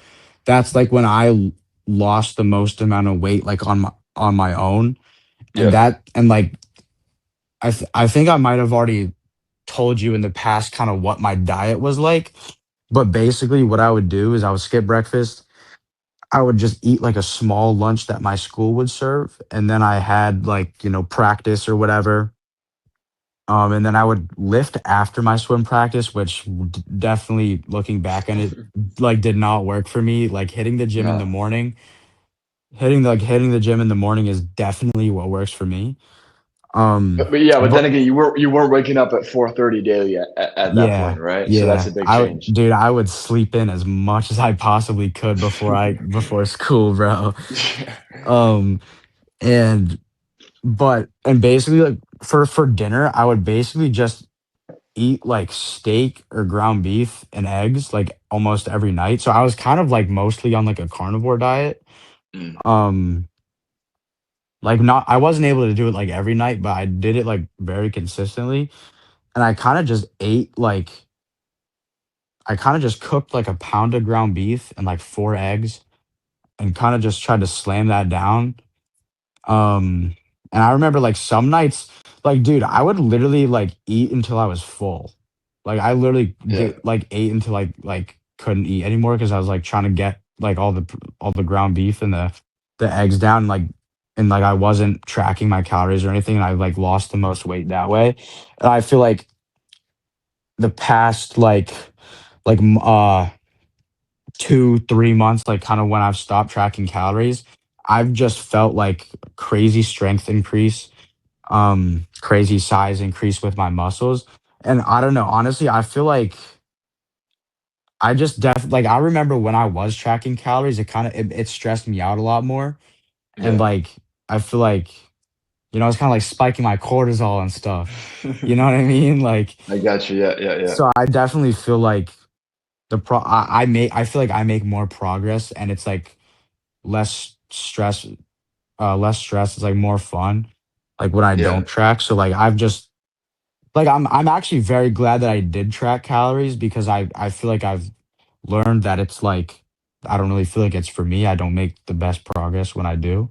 that's like when lost the most amount of weight like on my own. And Yeah. like I think I might have already told you in the past kind of what my diet was like. But basically what I would do is I would skip breakfast. I would just eat like a small lunch that my school would serve. And then I had like, practice or whatever. And then I would lift after my swim practice, which definitely looking back on it, like did not work for me. Like hitting the gym in the No. morning, hitting the gym in the morning is definitely what works for me. But yeah, but then But again, you weren't waking up at 4:30 daily at that point, yeah, right? So that's yeah, a big change. dude, I would sleep in as much as I possibly could before school, bro. Um, and and basically like for dinner, I would basically just eat like steak or ground beef and eggs like almost every night. So I was kind of like mostly on like a carnivore diet. Mm, Um like not I wasn't able to do it like every night, but I did it like very consistently. And I kind of just cooked like a pound of ground beef and like four eggs and kind of just tried to slam that down. Um, and I remember like some nights, like dude, I would literally like eat until I was full. Like I literally yeah. get like ate until like couldn't eat anymore because I was like trying to get like all the ground beef and the eggs down and like I wasn't tracking my calories or anything and I like lost the most weight that way. And I feel like the past like 2 3 months, like kind of when I've stopped tracking calories, I've just felt like crazy strength increase, crazy size increase with my muscles. And I don't know, honestly, I feel like I just like I remember when I was tracking calories, it stressed me out a lot more. And Yeah. like I feel like, it's kind of like spiking my cortisol and stuff. You know what I mean? Like I got you. Yeah, yeah, yeah. so I definitely feel like I feel like I make more progress and it's like less stress, less stress. It's like more fun, like when I Yeah. don't track. So like I've just like I'm actually very glad that I did track calories because I feel like I've learned that it's like I don't really feel like it's for me. I don't make the best progress when I do.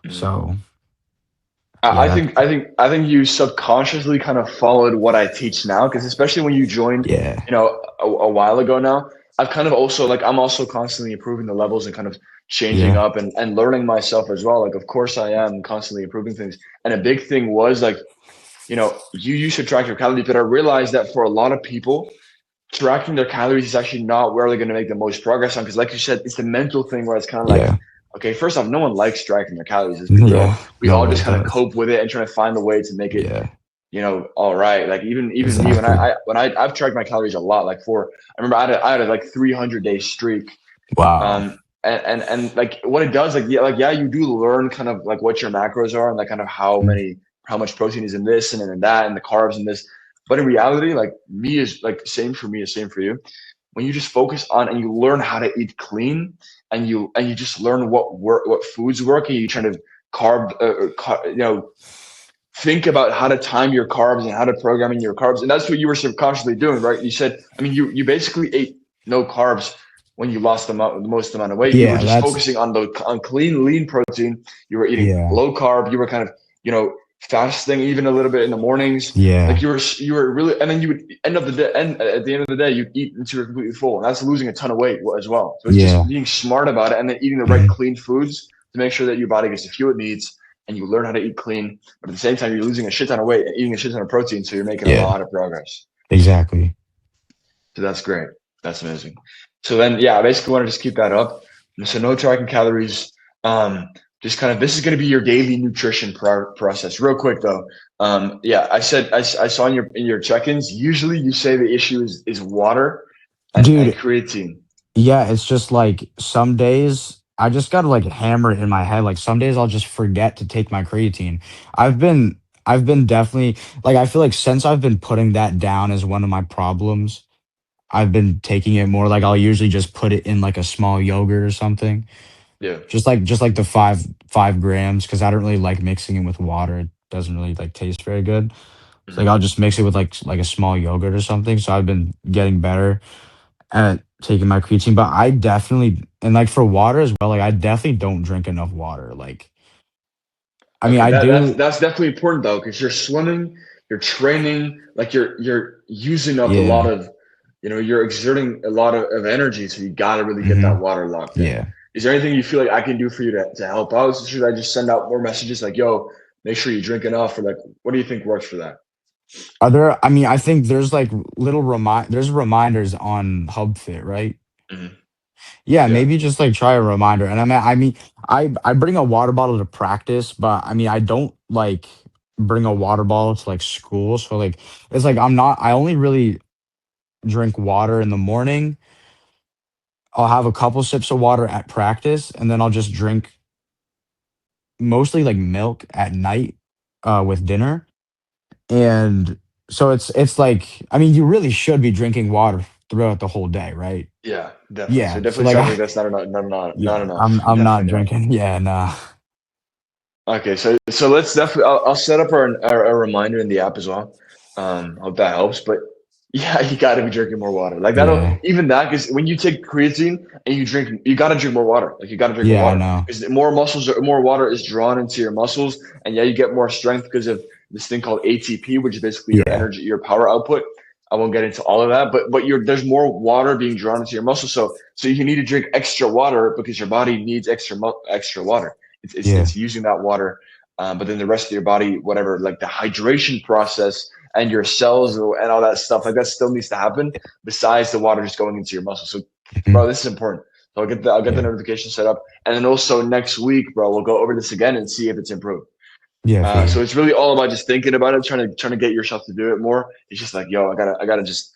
Mhm. So I yeah, I that think I think I think you subconsciously kind of followed what I teach now, because especially when you joined, yeah, a while ago now, I've kind of also like I'm also constantly improving the levels and kind of changing yeah, up and learning myself as well. Like, of course, I am constantly improving things. And a big thing was like, you used to track your calories, but I realized that for a lot of people, tracking their calories is actually not where they're going to make the most progress on. Because, like you said, it's the mental thing where it's kind of like, yeah, okay, first off, no one likes tracking their calories. Let's be real. yeah. We No all one just kind of does. cope with it and trying to find a way to make it, Yeah, all right. Like even me, when exactly. I've tracked my calories a lot. Like I remember I had a like 300-day streak. Wow. And like what it does, like, you do learn kind of like what your macros are and like kind of how much protein is in this and in that and the carbs in this. But in reality, like me is like same for me is same for you. When you just focus on and you learn how to eat clean and you just learn what foods work and you try to carb think about how to time your carbs and how to program in your carbs. And that's what you were subconsciously doing, right? You said, I mean, you basically ate no carbs when you lost the most amount of weight. You were Yeah, just that's focusing on clean, lean protein. You were eating yeah, low carb. You were kind of, fasting even a little bit in the mornings. Like yeah, you were really, and then you would end up the day, and at the end of the day, you'd eat until you're completely full. And that's losing a ton of weight as well. So it's just yeah. being smart about it and then eating the right Mhm. clean foods to make sure that your body gets the fuel it needs and you learn how to eat clean, but at the same time, you're losing a shit ton of weight and eating a shit ton of protein, so you're making a Yeah, lot of progress. exactly. So that's great. That's amazing. So then, yeah, I basically want to just keep that up. So no tracking calories. Just kind of this is going to be your daily nutrition process. Real quick though, yeah, I saw in your check-ins. Usually, you say the issue is water and Dude, creatine. yeah, it's just like some days I just gotta like hammer it in my head. Like some days I'll just forget to take my creatine. I've been definitely like I feel like since I've been putting that down as one of my problems, I've been taking it more. Like I'll usually just put it in like a small yogurt or something. Yeah. Just like the 5 grams because I don't really like mixing it with water. It doesn't really like taste very good. So like Mhm. I'll just mix it with like a small yogurt or something. So I've been getting better at taking my creatine, but I definitely and like for water as well, like I definitely don't drink enough water. Like I mean Okay, I that's do that's definitely important though, because you're swimming, you're training, like you're using up a lot yeah. of, you're exerting a lot of energy, so you got to really get that Hmm. water locked in. Yeah. Is there anything you feel like I can do for you to help out? Should I just send out more messages like, yo, make sure you drink enough, or like, what do you think works for that? Are there I mean I think there's like there's reminders on HubFit, right? Hmm. Yeah, Yeah. maybe just like try a reminder. And I mean, I bring a water bottle to practice, but I mean, I don't like bring a water bottle to like school. So like, it's like I only really drink water in the morning. I'll have a couple sips of water at practice, and then I'll just drink mostly like milk at night with dinner. And so it's like, I mean, you really should be drinking water throughout the whole day, right? Yeah, definitely. So it Yeah. So definitely like, sounds like that's not enough. Not yeah, enough. I'm not Definitely not. drinking. Yeah, nah. Okay, so let's definitely. I'll set up our reminder in the app as well. Hope that helps. But yeah, you got to be drinking more water. Like that'll Yeah. even that because when you take creatine and you drink, you got to drink more water. Like you got to drink more Yeah, I water know. because more water is drawn into your muscles, and yeah, you get more strength because of this thing called ATP, which is basically your Yeah. energy, your power output. I won't get into all of that, but there's more water being drawn into your muscles, so you need to drink extra water because your body needs extra water. Yeah. It's using that water, but then the rest of your body, whatever, like the hydration process and your cells and all that stuff, like that still needs to happen. Besides the water just going into your muscles. So, bro, Mhm. this is important. So I'll get the Yeah. notification set up, and then also next week, bro, we'll go over this again and see if it's improved. Yeah, for So sure. it's really all about just thinking about it, trying to get yourself to do it more. It's just like, yo, I gotta just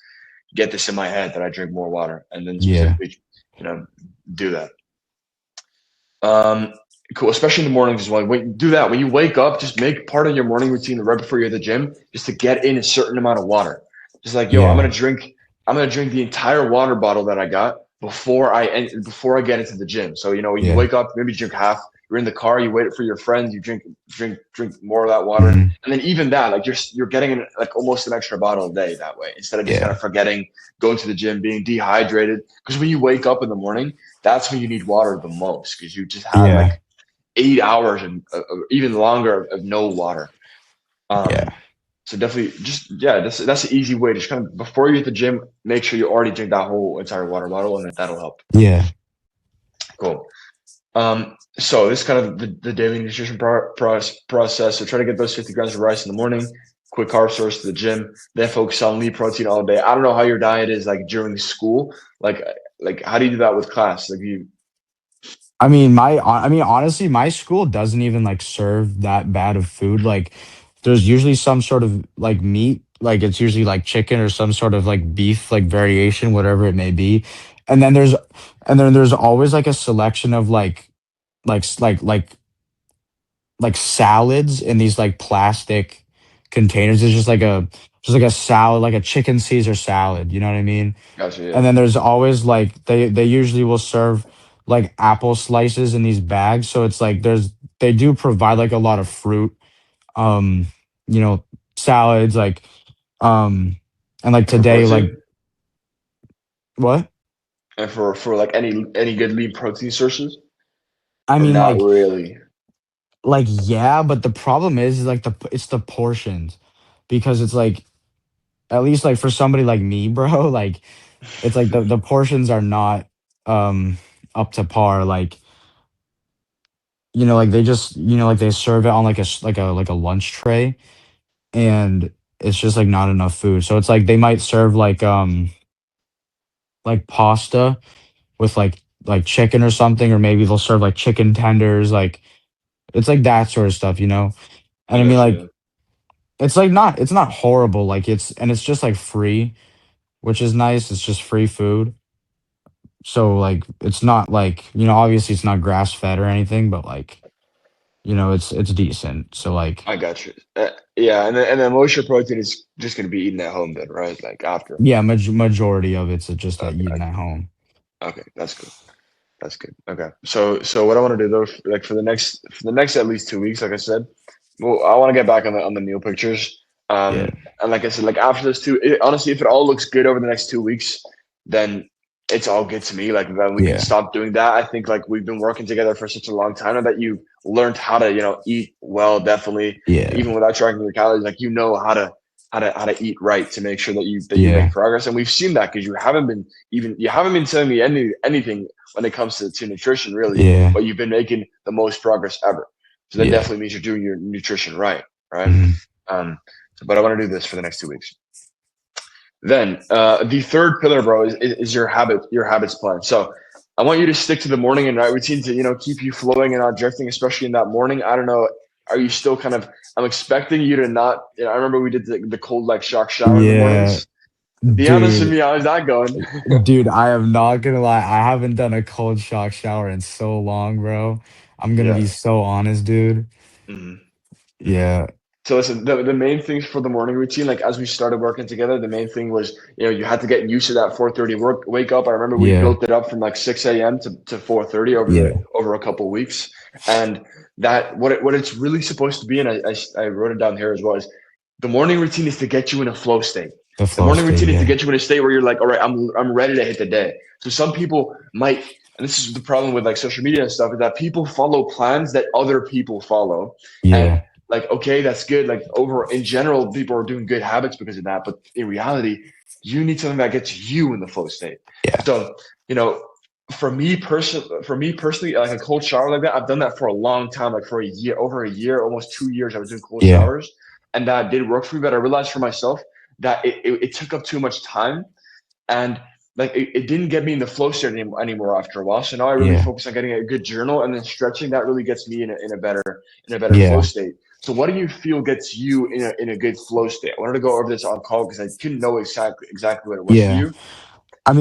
get this in my head that I drink more water, and then Yeah. specifically, you know, do that. Um, cool, especially in the mornings as well. When you do that, when you wake up, just make part of your morning routine right before you're at the gym, just to get in a certain amount of water. Just like, yo, Yeah. I'm gonna drink the entire water bottle that I got before I get into the gym. So you Yeah. wake up, maybe drink half. You're in the car, you wait for your friends, you drink more of that water, Hmm. and then even that, like you're getting like almost an extra bottle a day that way instead of just kind Yeah. of forgetting, going to the gym, being dehydrated. Because when you wake up in the morning, that's when you need water the most because you just had Yeah. like 8 hours and even longer of no water. Um, Yeah. so definitely, just yeah, that's an easy way to just kind of before you hit the gym, make sure you already drink that whole entire water bottle, and that'll help. Yeah. Cool. So this is kind of the daily nutrition process. So try to get those 50 grams of rice in the morning, quick carb source to the gym, then focus on lean protein all day. I don't know how your diet is like during school. Like how do you do that with class? Like you, I mean, honestly, my school doesn't even like serve that bad of food. Like, there's usually some sort of like meat, like it's usually like chicken or some sort of like beef, like variation, whatever it may be. And then there's, and then there's always like a selection of like, s- like, like, like salads in these like plastic containers. It's just like a salad, like a chicken Caesar salad. You know what I mean? gotcha, And yeah, then there's always like they usually will serve like apple slices in these bags. So it's like they do provide like a lot of fruit, um, you know, salads um and like and for today like protein, what? and for like any good lean protein sources, I or mean not really. like yeah, but the problem is like it's the portions because it's like at least like for somebody like me, bro, like it's like the portions are not um up to par. Like like they just like they serve it on like like a lunch tray, and it's just like not enough food. So it's like they might serve like pasta with like chicken or something, or maybe they'll serve like chicken tenders, like it's like that sort of stuff. And I I mean got you. like it's not horrible, like it's just like free, which is nice. It's just free food. So like it's not like, obviously it's not grass fed or anything, but like, it's decent. So like I got you. Yeah, and then most of your protein is just gonna be eaten at home then, right? Like after. yeah, majority of it's just Okay, eating at home. okay, that's good. That's good. Okay. So what I want to do though, like for the next at least 2 weeks, like I said, well, I want to get back on the meal pictures. Yeah. And like I said, like after those honestly, if it all looks good over the next 2 weeks, then it's all good to me. Like then we can Yeah. stop doing that. I think like we've been working together for such a long time, and that you learned how to, eat well, definitely, Yeah. even without tracking your calories. Like how to eat right to make sure that you Yeah. make progress. And we've seen that because you haven't been telling me anything when it comes to nutrition, really, Yeah. but you've been making the most progress ever. So that Yeah. definitely means you're doing your nutrition right, right? Hmm. But I want to do this for the next 2 weeks. Then the third pillar, bro, is your habits plan. So I want you to stick to the morning and night routine to keep you flowing and not drifting, especially in that morning. I don't know. Are you still kind of? I'm expecting you to not. I remember we did the cold like shock shower in the Yeah. mornings. Be honest with Dude. me, how is that going? Dude, I am not gonna lie. I haven't done a cold shock shower in so long, bro. I'm gonna Yeah. be so honest, dude. Hmm. Hmm. Yeah. So listen, the main things for the morning routine, like as we started working together, the main thing was, you had to get used to that 4:30 wake up. I remember we Yeah. built it up from like 6 a.m. to 4:30 Yeah. over a couple of weeks. And that what it's really supposed to be, and I wrote it down here as well, is the morning routine is to get you in a flow state. The The flow morning state, routine is to yeah. get you in a state where you're like, all right, I'm ready to hit the day. So some people might, and this is the problem with like social media and stuff, is that people follow plans that other people follow. And Yeah. like, okay, that's good. Like over in general, people are doing good habits because of that. But in reality, you need something that gets you in the flow state. Yeah. So, for me personally, like a cold shower like that, I've done that for a long time, like for a year, over a year, almost 2 years, I was doing cold Yeah. showers, and that did work for me. But I realized for myself that it took up too much time, and like it didn't get me in the flow state anymore after a while. So now I really Yeah. focus on getting a good journal, and then stretching that really gets me in a better flow Yeah. state. So what do you feel gets you in a good flow state? I wanted to go over this on call because I couldn't know exactly what it was for Yeah. you. I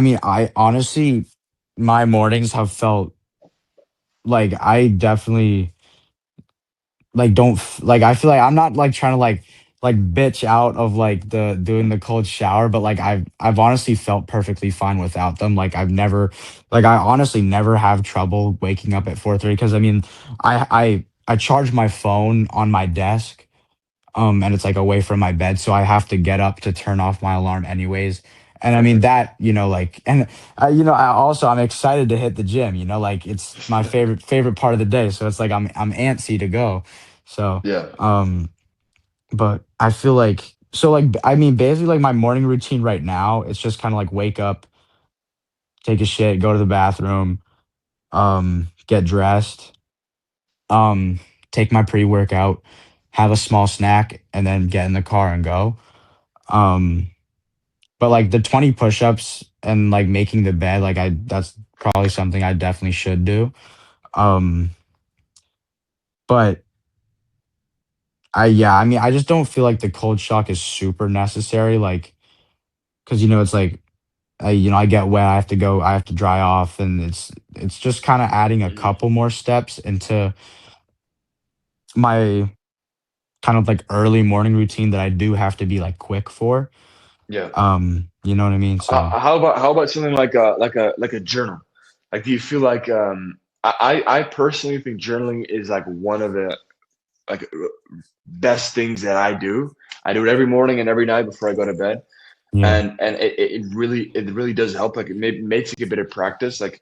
mean, I honestly, my mornings have felt like I definitely like don't like I feel like I'm not like trying to like bitch out of like the doing the cold shower, but like I've honestly felt perfectly fine without them. Like I've never like I honestly never have trouble waking up at 4:30 because I mean I charge my phone on my desk, and it's like away from my bed, so I have to get up to turn off my alarm anyways. And I mean Perfect. that, like, and I'm excited to hit the gym, like it's my favorite part of the day. So it's like I'm antsy to go. So, Yeah. um, but I feel like so like I mean basically like my morning routine right now, it's just kind of like wake up, take a shit, go to the bathroom, get dressed, um, take my pre-workout, have a small snack, and then get in the car and go. Um, but like the 20 push-ups and like making the bed, like that's probably something I definitely should do. Um, but I mean, I just don't feel like the cold shock is super necessary. Like, cause it's like, I get wet, I have to dry off, and it's just kind of adding a Mhm. couple more steps into my kind of like early morning routine that I do have to be like quick for. Yeah. You know what I mean? So How about something like a journal? Like, do you feel like I personally think journaling is like one of the like best things that I do. I do it every morning and every night before I go to bed, yeah, and it really does help. Like it may take a bit of practice. Like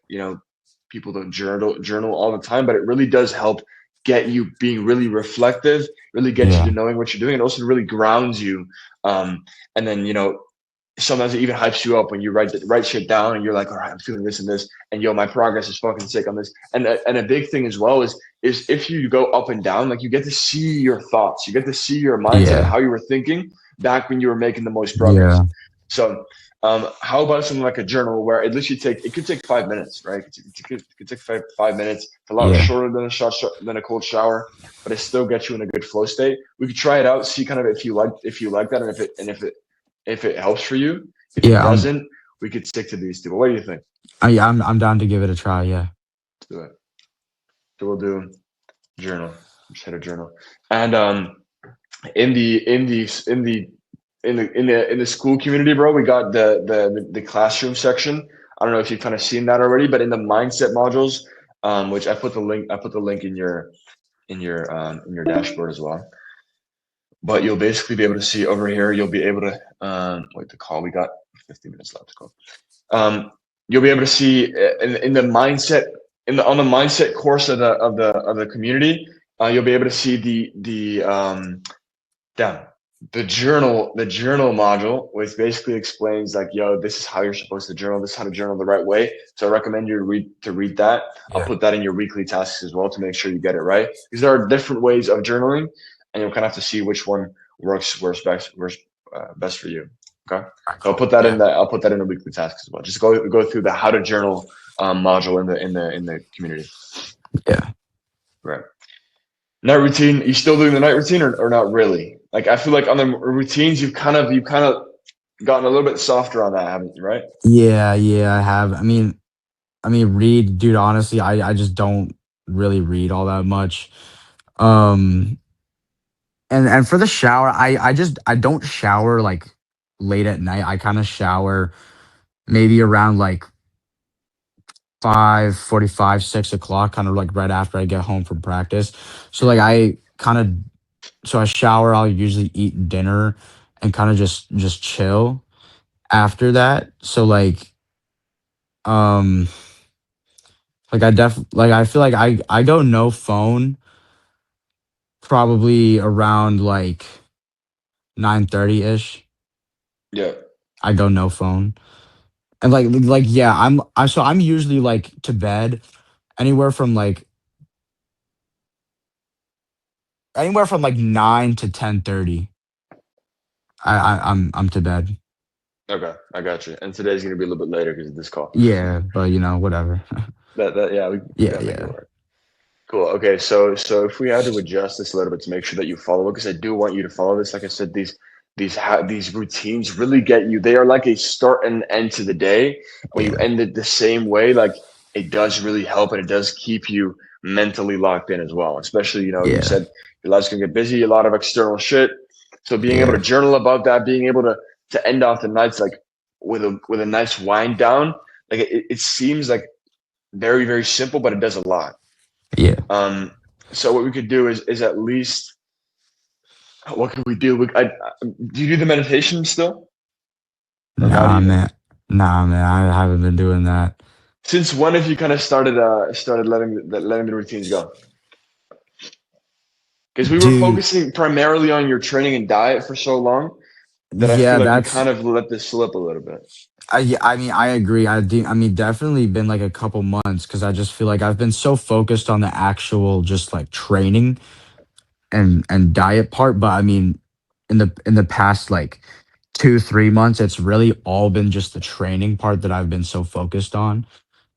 people don't journal all the time, but it really does help get you being really reflective, really get you to yeah, knowing what you're doing, and also really grounds you. And then sometimes it even hypes you up when you write shit down and you're like, all right, I'm feeling this and this, and my progress is fucking sick on this. And a big thing as well is if you go up and down, like you get to see your thoughts, you get to see your mindset and yeah, how you were thinking back when you were making the most progress. yeah, So, how about something like a journal where at least it could take 5 minutes, right? It could take five minutes. It's a lot yeah, shorter than than a cold shower, but it still gets you in a good flow state. We could try it out, see kind of if you like that, and if it helps for you. If it yeah. doesn't, we could stick to these two. But what do you think? I'm down to give it a try. Yeah, Let's do it. So we'll do journal. Just hit a journal. And in the school community, bro, we got the classroom section. I don't know if you've kind of seen that already, but in the mindset modules, which I put the link in your dashboard as well. But you'll basically be able to see over here. You'll be able to wait. The call, we got 15 minutes left to go. You'll be able to see in the mindset on the mindset course of the community. You'll be able to see the journal module, which basically explains like, yo, this is how you're supposed to journal. This is how to journal the right way. So I recommend you read that. I'll put that in your weekly tasks as well to make sure you get it right, because there are different ways of journaling, and you'll kind of have to see which one works best for you. Okay, so I'll put that in the weekly tasks as well. Just go through the how to journal module in the community. Yeah. Right. Night routine. You still doing the night routine or not really? Like, I feel like on the routines, you've kind of gotten a little bit softer on that, haven't you? Right? Yeah, I have. I mean, read, dude, honestly, I just don't really read all that much. Um and for the shower, I don't shower like late at night. I kind of shower maybe around like 5:45, 6 o'clock, kind of like right after I get home from practice. So like I shower, I'll usually eat dinner and kind of just chill after that. So um I feel like I go no phone probably around like 9:30 ish. Yeah. I go no phone. And yeah, I'm usually like to bed anywhere from like 9 to 10:30. I'm to bed. Okay, I got you. And today's gonna be a little bit later because of this call. Yeah, but whatever. Yeah, we Yeah, gotta make it yeah. work. Cool. Okay, so if we had to adjust this a little bit to make sure that you follow it, because I do want you to follow this. Like I said, these routines really get you. They are like a start and end to the day. When you Yeah. end it the same way, like, it does really help, and it does keep you mentally locked in as well. Especially, you Yeah. said your life's gonna get busy, a lot of external shit. So being able to Yeah. journal about that, being able to end off the nights like with a nice wind down, like it seems like very, very simple, but it does a lot. Yeah. So what we could do is at least, what could we do? Do you do the meditation still, or not Nah, even? man. Nah, man. I haven't been doing that. Since when have you kind of started letting the routines go? Because we were Dude, focusing primarily on your training and diet for so long that I feel yeah, like we that's kind of let this slip a little bit. yeah, I mean, I agree. I mean, definitely been like a couple months because I just feel like I've been so focused on the actual just like training and diet part. But I mean, in the past like 2, 3 months, it's really all been just the training part that I've been so focused on.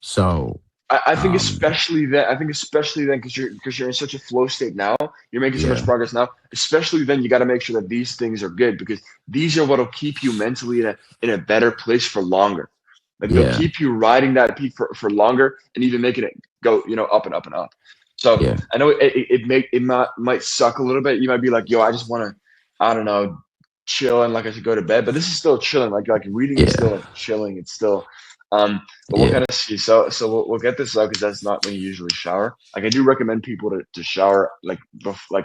So, I think um, especially then. I think especially then because you're in such a flow state now. You're making so much yeah, progress now. Especially then, you got to make sure that these things are good, because these are what'll keep you mentally in a better place for longer. Like, they'll yeah, keep you riding that peak for longer, and even making it go up and up and up. So yeah, I know it might suck a little bit. You might be like, yo, I just want to, I don't know, chill, and like I should go to bed. But this is still chilling. Like reading is still yeah, like chilling. It's still but we'll yeah, kind of see. So we'll get this out because that's not when you usually shower. Like, I do recommend people to shower like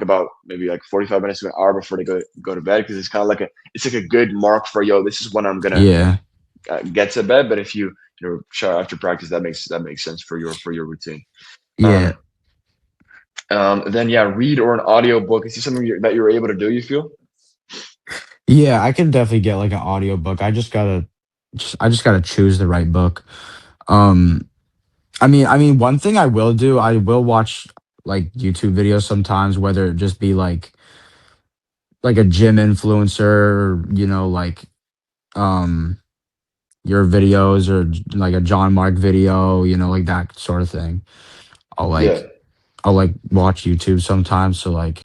about maybe like 45 minutes to an hour before they go to bed, because it's kind of like a good mark for, yo, this is when I'm gonna yeah, get to bed. But if you shower after practice, that makes sense for your routine. yeah. Um, then yeah, read or an audio book. Is this something that you're able to do, you feel? Yeah, I can definitely get like an audiobook. I just gotta choose the right book. Um, I mean, one thing I will do, I will watch like YouTube videos sometimes, whether it just be like a gym influencer, or, um, your videos, or like a John Mark video, like that sort of thing. I'll Yeah. like I'll like watch YouTube sometimes. So like,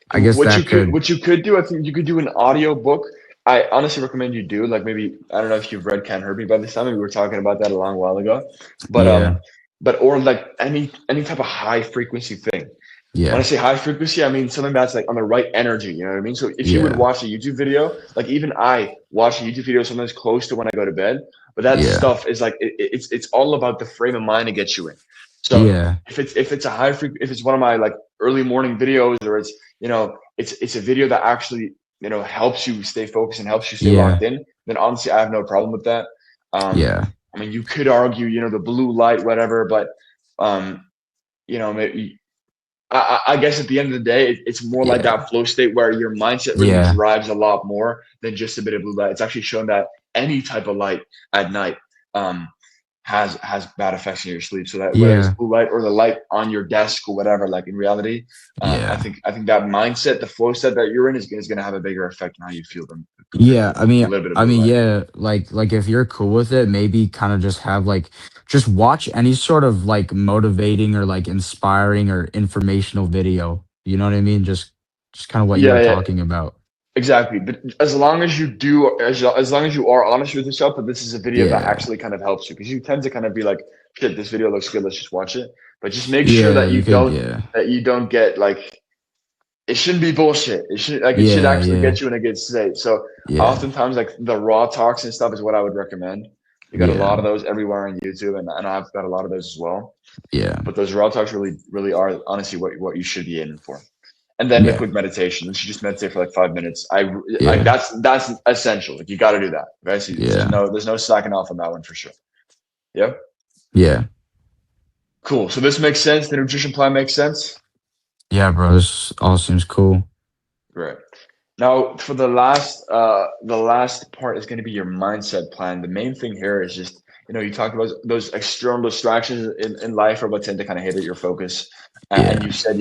I guess What you that could could, what you could do, I think you could do an audio book. I honestly recommend you do, like, maybe, I don't know if you've read Can't Hurt Me by this time. We were talking about that a long while ago. But yeah, or like any type of high frequency thing. When I Yeah. say high frequency, I mean something that's like on the right energy. You know what I mean? So if you would Yeah. watch a YouTube video, like even I watch a YouTube video sometimes close to when I go to bed, but that Yeah. stuff is like it's all about the frame of mind it gets you in. So Yeah. if it's a if it's one of my like early morning videos, or it's it's a video that actually helps you stay focused and helps you stay Yeah. locked in, then honestly I have no problem with that. Um, Yeah. I mean, you could argue the blue light, whatever, but um, maybe I guess at the end of the day, it's more like Yeah. that flow state where your mindset really Yeah. drives a lot more than just a bit of blue light. It's actually shown that any type of light at night um, has bad effects on your sleep. So that whether it's Yeah. blue light or the light on your desk or whatever, like in reality, Yeah. I think that mindset, the flow state that you're in, is going to have a bigger effect on how you feel than compared Yeah, to a little bit of I blue mean, light. yeah, like if you're cool with it, maybe kind of just have like just watch any sort of like motivating or like inspiring or informational video. You know what I mean? Just kind of what you Yeah, were yeah. talking about. Exactly, but as long as you do, as long as you are honest with yourself, that this is a video that Yeah. actually kind of helps you, because you tend to kind of be like, "Shit, this video looks good. Let's just watch it." But just make sure Yeah, you could yeah. that you don't get like it shouldn't be bullshit. It should Yeah, actually yeah. get you in a good state. So Yeah. oftentimes, like the raw talks and stuff is what I would recommend. You got a lot Yeah. of those everywhere on YouTube, and I've got a lot of those as well. Yeah. But those raw talks really are honestly what you should be aiming for. And then a Yeah. quick meditation. You should just meditate for like 5 minutes. Yeah. That's essential. Like you got to do that. Okay, so Yeah. there's no slacking off on that one for sure. Yeah, Yeah. cool. So this makes sense. The nutrition plan makes sense. Yeah, bro. This all seems cool. Great. Now for the last part is going to be your mindset plan. The main thing here is just you talked about those external distractions in life are what tend to kind of hit at your focus. And Yeah. you said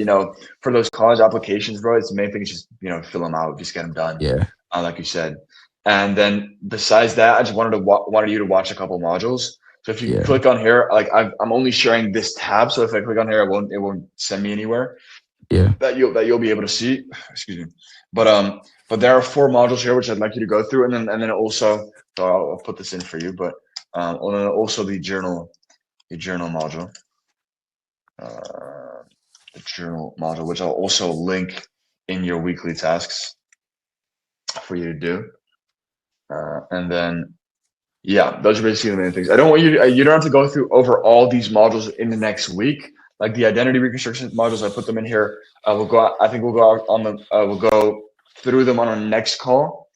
for those college applications, bro, it's the main thing is just fill them out, just get them done. Yeah. Like you said. And then besides that, I just wanted you to watch a couple modules. So if you Yeah. click on here, like I'm only sharing this tab, so if I click on here, it won't send me anywhere Yeah. that you'll be able to see. Excuse me. But there are 4 modules here which I'd like you to go through, and then also, so I'll put this in for you, but and then also the journal module, the journal module, which I'll also link in your weekly tasks for you to do. And then, yeah, those are basically the main things. I don't want you don't have to go through over all these modules in the next week. Like the identity reconstruction modules, I put them in here. I think we'll go out on we'll go through them on our next call.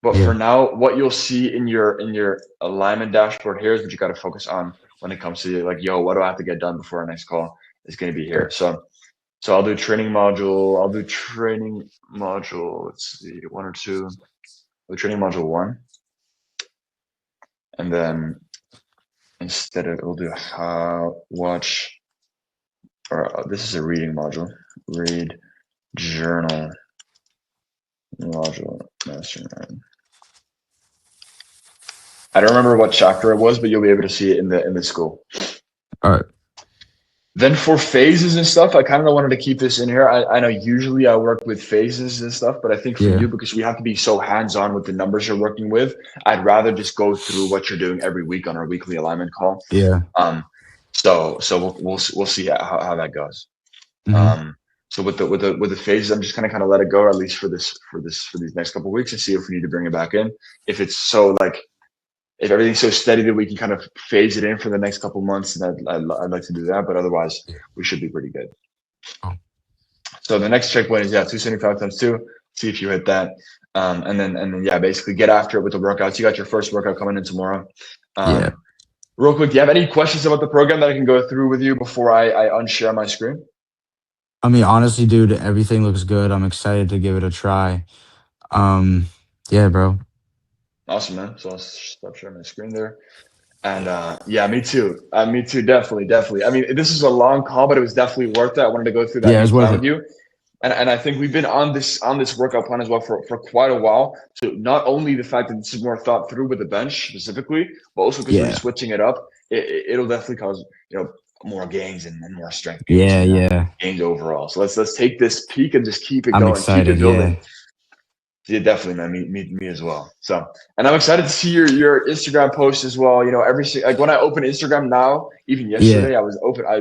But for Yeah. now, what you'll see in your alignment dashboard here is what you got to focus on when it comes to like, yo, what do I have to get done before our next call is going to be here. So I'll do training module. I'll do training module. Let's see, 1 or 2. I'll do training module 1. And then instead of we'll do watch, or this is a reading module. Read journal module mastermind. I don't remember what chapter it was, but you'll be able to see it in the school. All right. Then for phases and stuff, I kind of wanted to keep this in here. I know usually I work with phases and stuff, but I think for Yeah. you, because we have to be so hands-on with the numbers you're working with, I'd rather just go through what you're doing every week on our weekly alignment call. Yeah. So we'll see how that goes. Mhm. So with the phases, I'm just gonna kind of let it go, at least for these next couple of weeks, and see if we need to bring it back in. If it's so like if everything's so steady that we can kind of phase it in for the next couple of months, then I'd like to do that. But otherwise, we should be pretty good. Oh. So the next checkpoint is 275 times 2. See if you hit that, and then yeah, basically get after it with the workouts. You got your first workout coming in tomorrow. Yeah. Real quick, do you have any questions about the program that I can go through with you before I unshare my screen? I mean, honestly, dude, everything looks good. I'm excited to give it a try. Um, yeah, bro. Awesome, man. So I'll stop sharing my screen there. And yeah, me too. Me too. Definitely. I mean, this is a long call, but it was definitely worth it. I wanted to go through that Yeah, new it's worth plan with it. you. And I think we've been on this workout plan as well for quite a while. So not only the fact that this is more thought through with the bench specifically, but also because we're Yeah. just switching it up, it'll definitely cause more gains and more strength gains Yeah, and more yeah. gains overall. So let's take this peak and just keep it I'm going, keep it excited. building. Yeah. Yeah, definitely, man. Me as well. So, and I'm excited to see your Instagram post as well. Like when I open Instagram now, even Yeah. yesterday, I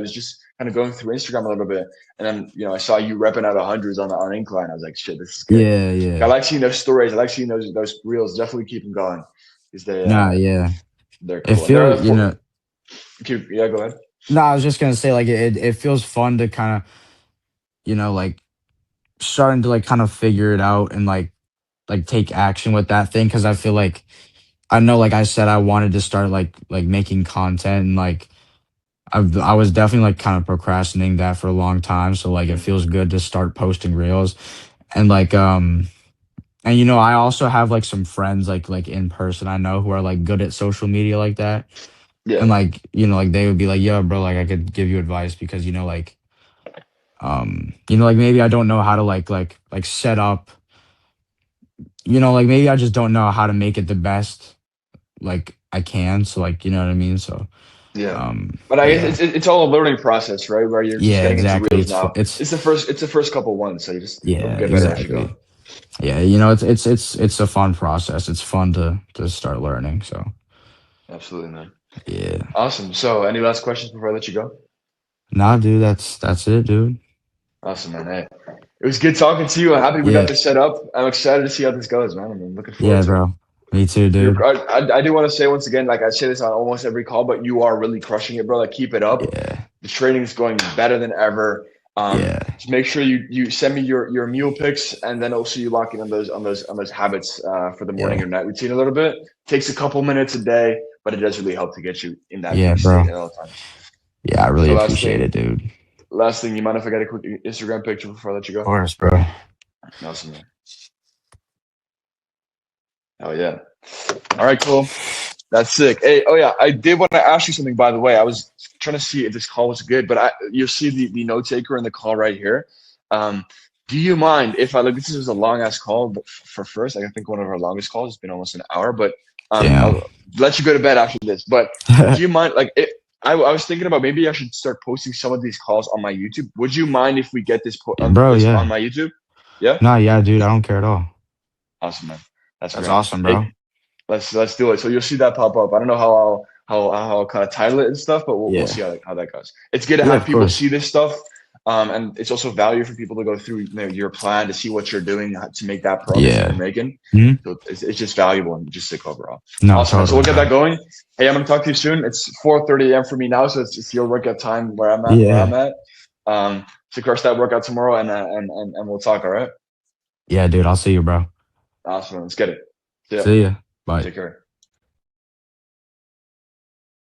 was just kind of going through Instagram a little bit, and then I saw you repping out hundreds on incline. I was like, shit, this is good. Yeah, I yeah. like seeing those stories. I like seeing those reels. Definitely keep them going because Nah, yeah. they're It cool. And feels, you know. yeah, go ahead. No, I was just gonna say, like, it feels fun to kind of, like, starting to like kind of figure it out and like take action with that thing, because I feel like I know, like I said, I wanted to start like making content, and like I was definitely like kind of procrastinating that for a long time. So like it Mhm. feels good to start posting reels, and like and I also have like some friends like in person I know who are like good at social media like that, Yeah, and like like they would be like, yo, bro, like I could give you advice because like like maybe I don't know how to like set up, like maybe I just don't know how to make it the best like I can. So like, you know what I mean? So yeah. But I guess yeah. it's all a learning process, right? Where you're just Yeah, getting into exactly. reels now. It's It's the first couple ones, so you'll yeah, get better as you go. exactly. Yeah, it's a fun process. It's fun to start learning. So Absolutely, man. yeah. Awesome. So, any last questions before I let you go? Nah, dude, that's it, dude. Awesome, man. Hey, it was good talking to you. I'm happy we got Yeah, this set up. I'm excited to see how this goes, man. I'm looking forward yeah, to it. bro. Me too, dude. I do want to say once again, like I say this on almost every call, but you are really crushing it, bro. Like keep it up. Yeah, The training is going better than ever. yeah, Just make sure you send me your meal pics, and then also you lock in on those habits for the morning yeah, or night routine a little bit. Takes a couple minutes a day, but it does really help to get you in that yeah, peak bro. state at all times. Yeah, I really So appreciate it, dude. Of last thing, you mind if I get a quick Instagram picture before I let you go? course, bro. Awesome, man. Oh yeah. All right, cool. That's sick. Hey, oh yeah, I did want to ask you something, by the way. I was trying to see if this call was good, but you'll see the note taker in the call right here. Um, do you mind if I look? This is a long ass call but for first. I think one of our longest calls. It's been almost an hour, but Damn. I'll let you go to bed after this. But do you mind? Like, I was thinking about maybe I should start posting some of these calls on my YouTube. Would you mind if we get Bro, this on yeah. my YouTube? Yeah. Nah, yeah, dude, I don't care at all. Awesome, man. That's That's great. awesome, Hey, bro. let's do it. So you'll see that pop up. I don't know how I'll kind of title it and stuff, but we'll Yeah. see how that goes. It's good to Yeah, have of people course. see this stuff, and it's also value for people to go through your plan to see what you're doing to make that progress that you're Yeah. making. Hmm. So it's just valuable and just sick overall. No, Awesome, man. So we'll totally, get that bro. going. Hey, I'm gonna talk to you soon. It's 4:30 a.m. for me now, so it's your workout time where I'm at. Yeah. So crush that workout tomorrow, and we'll talk. All right. Yeah, dude, I'll see you, bro. Awesome. Man. Let's get it. Yeah. See ya. Bye. Take care.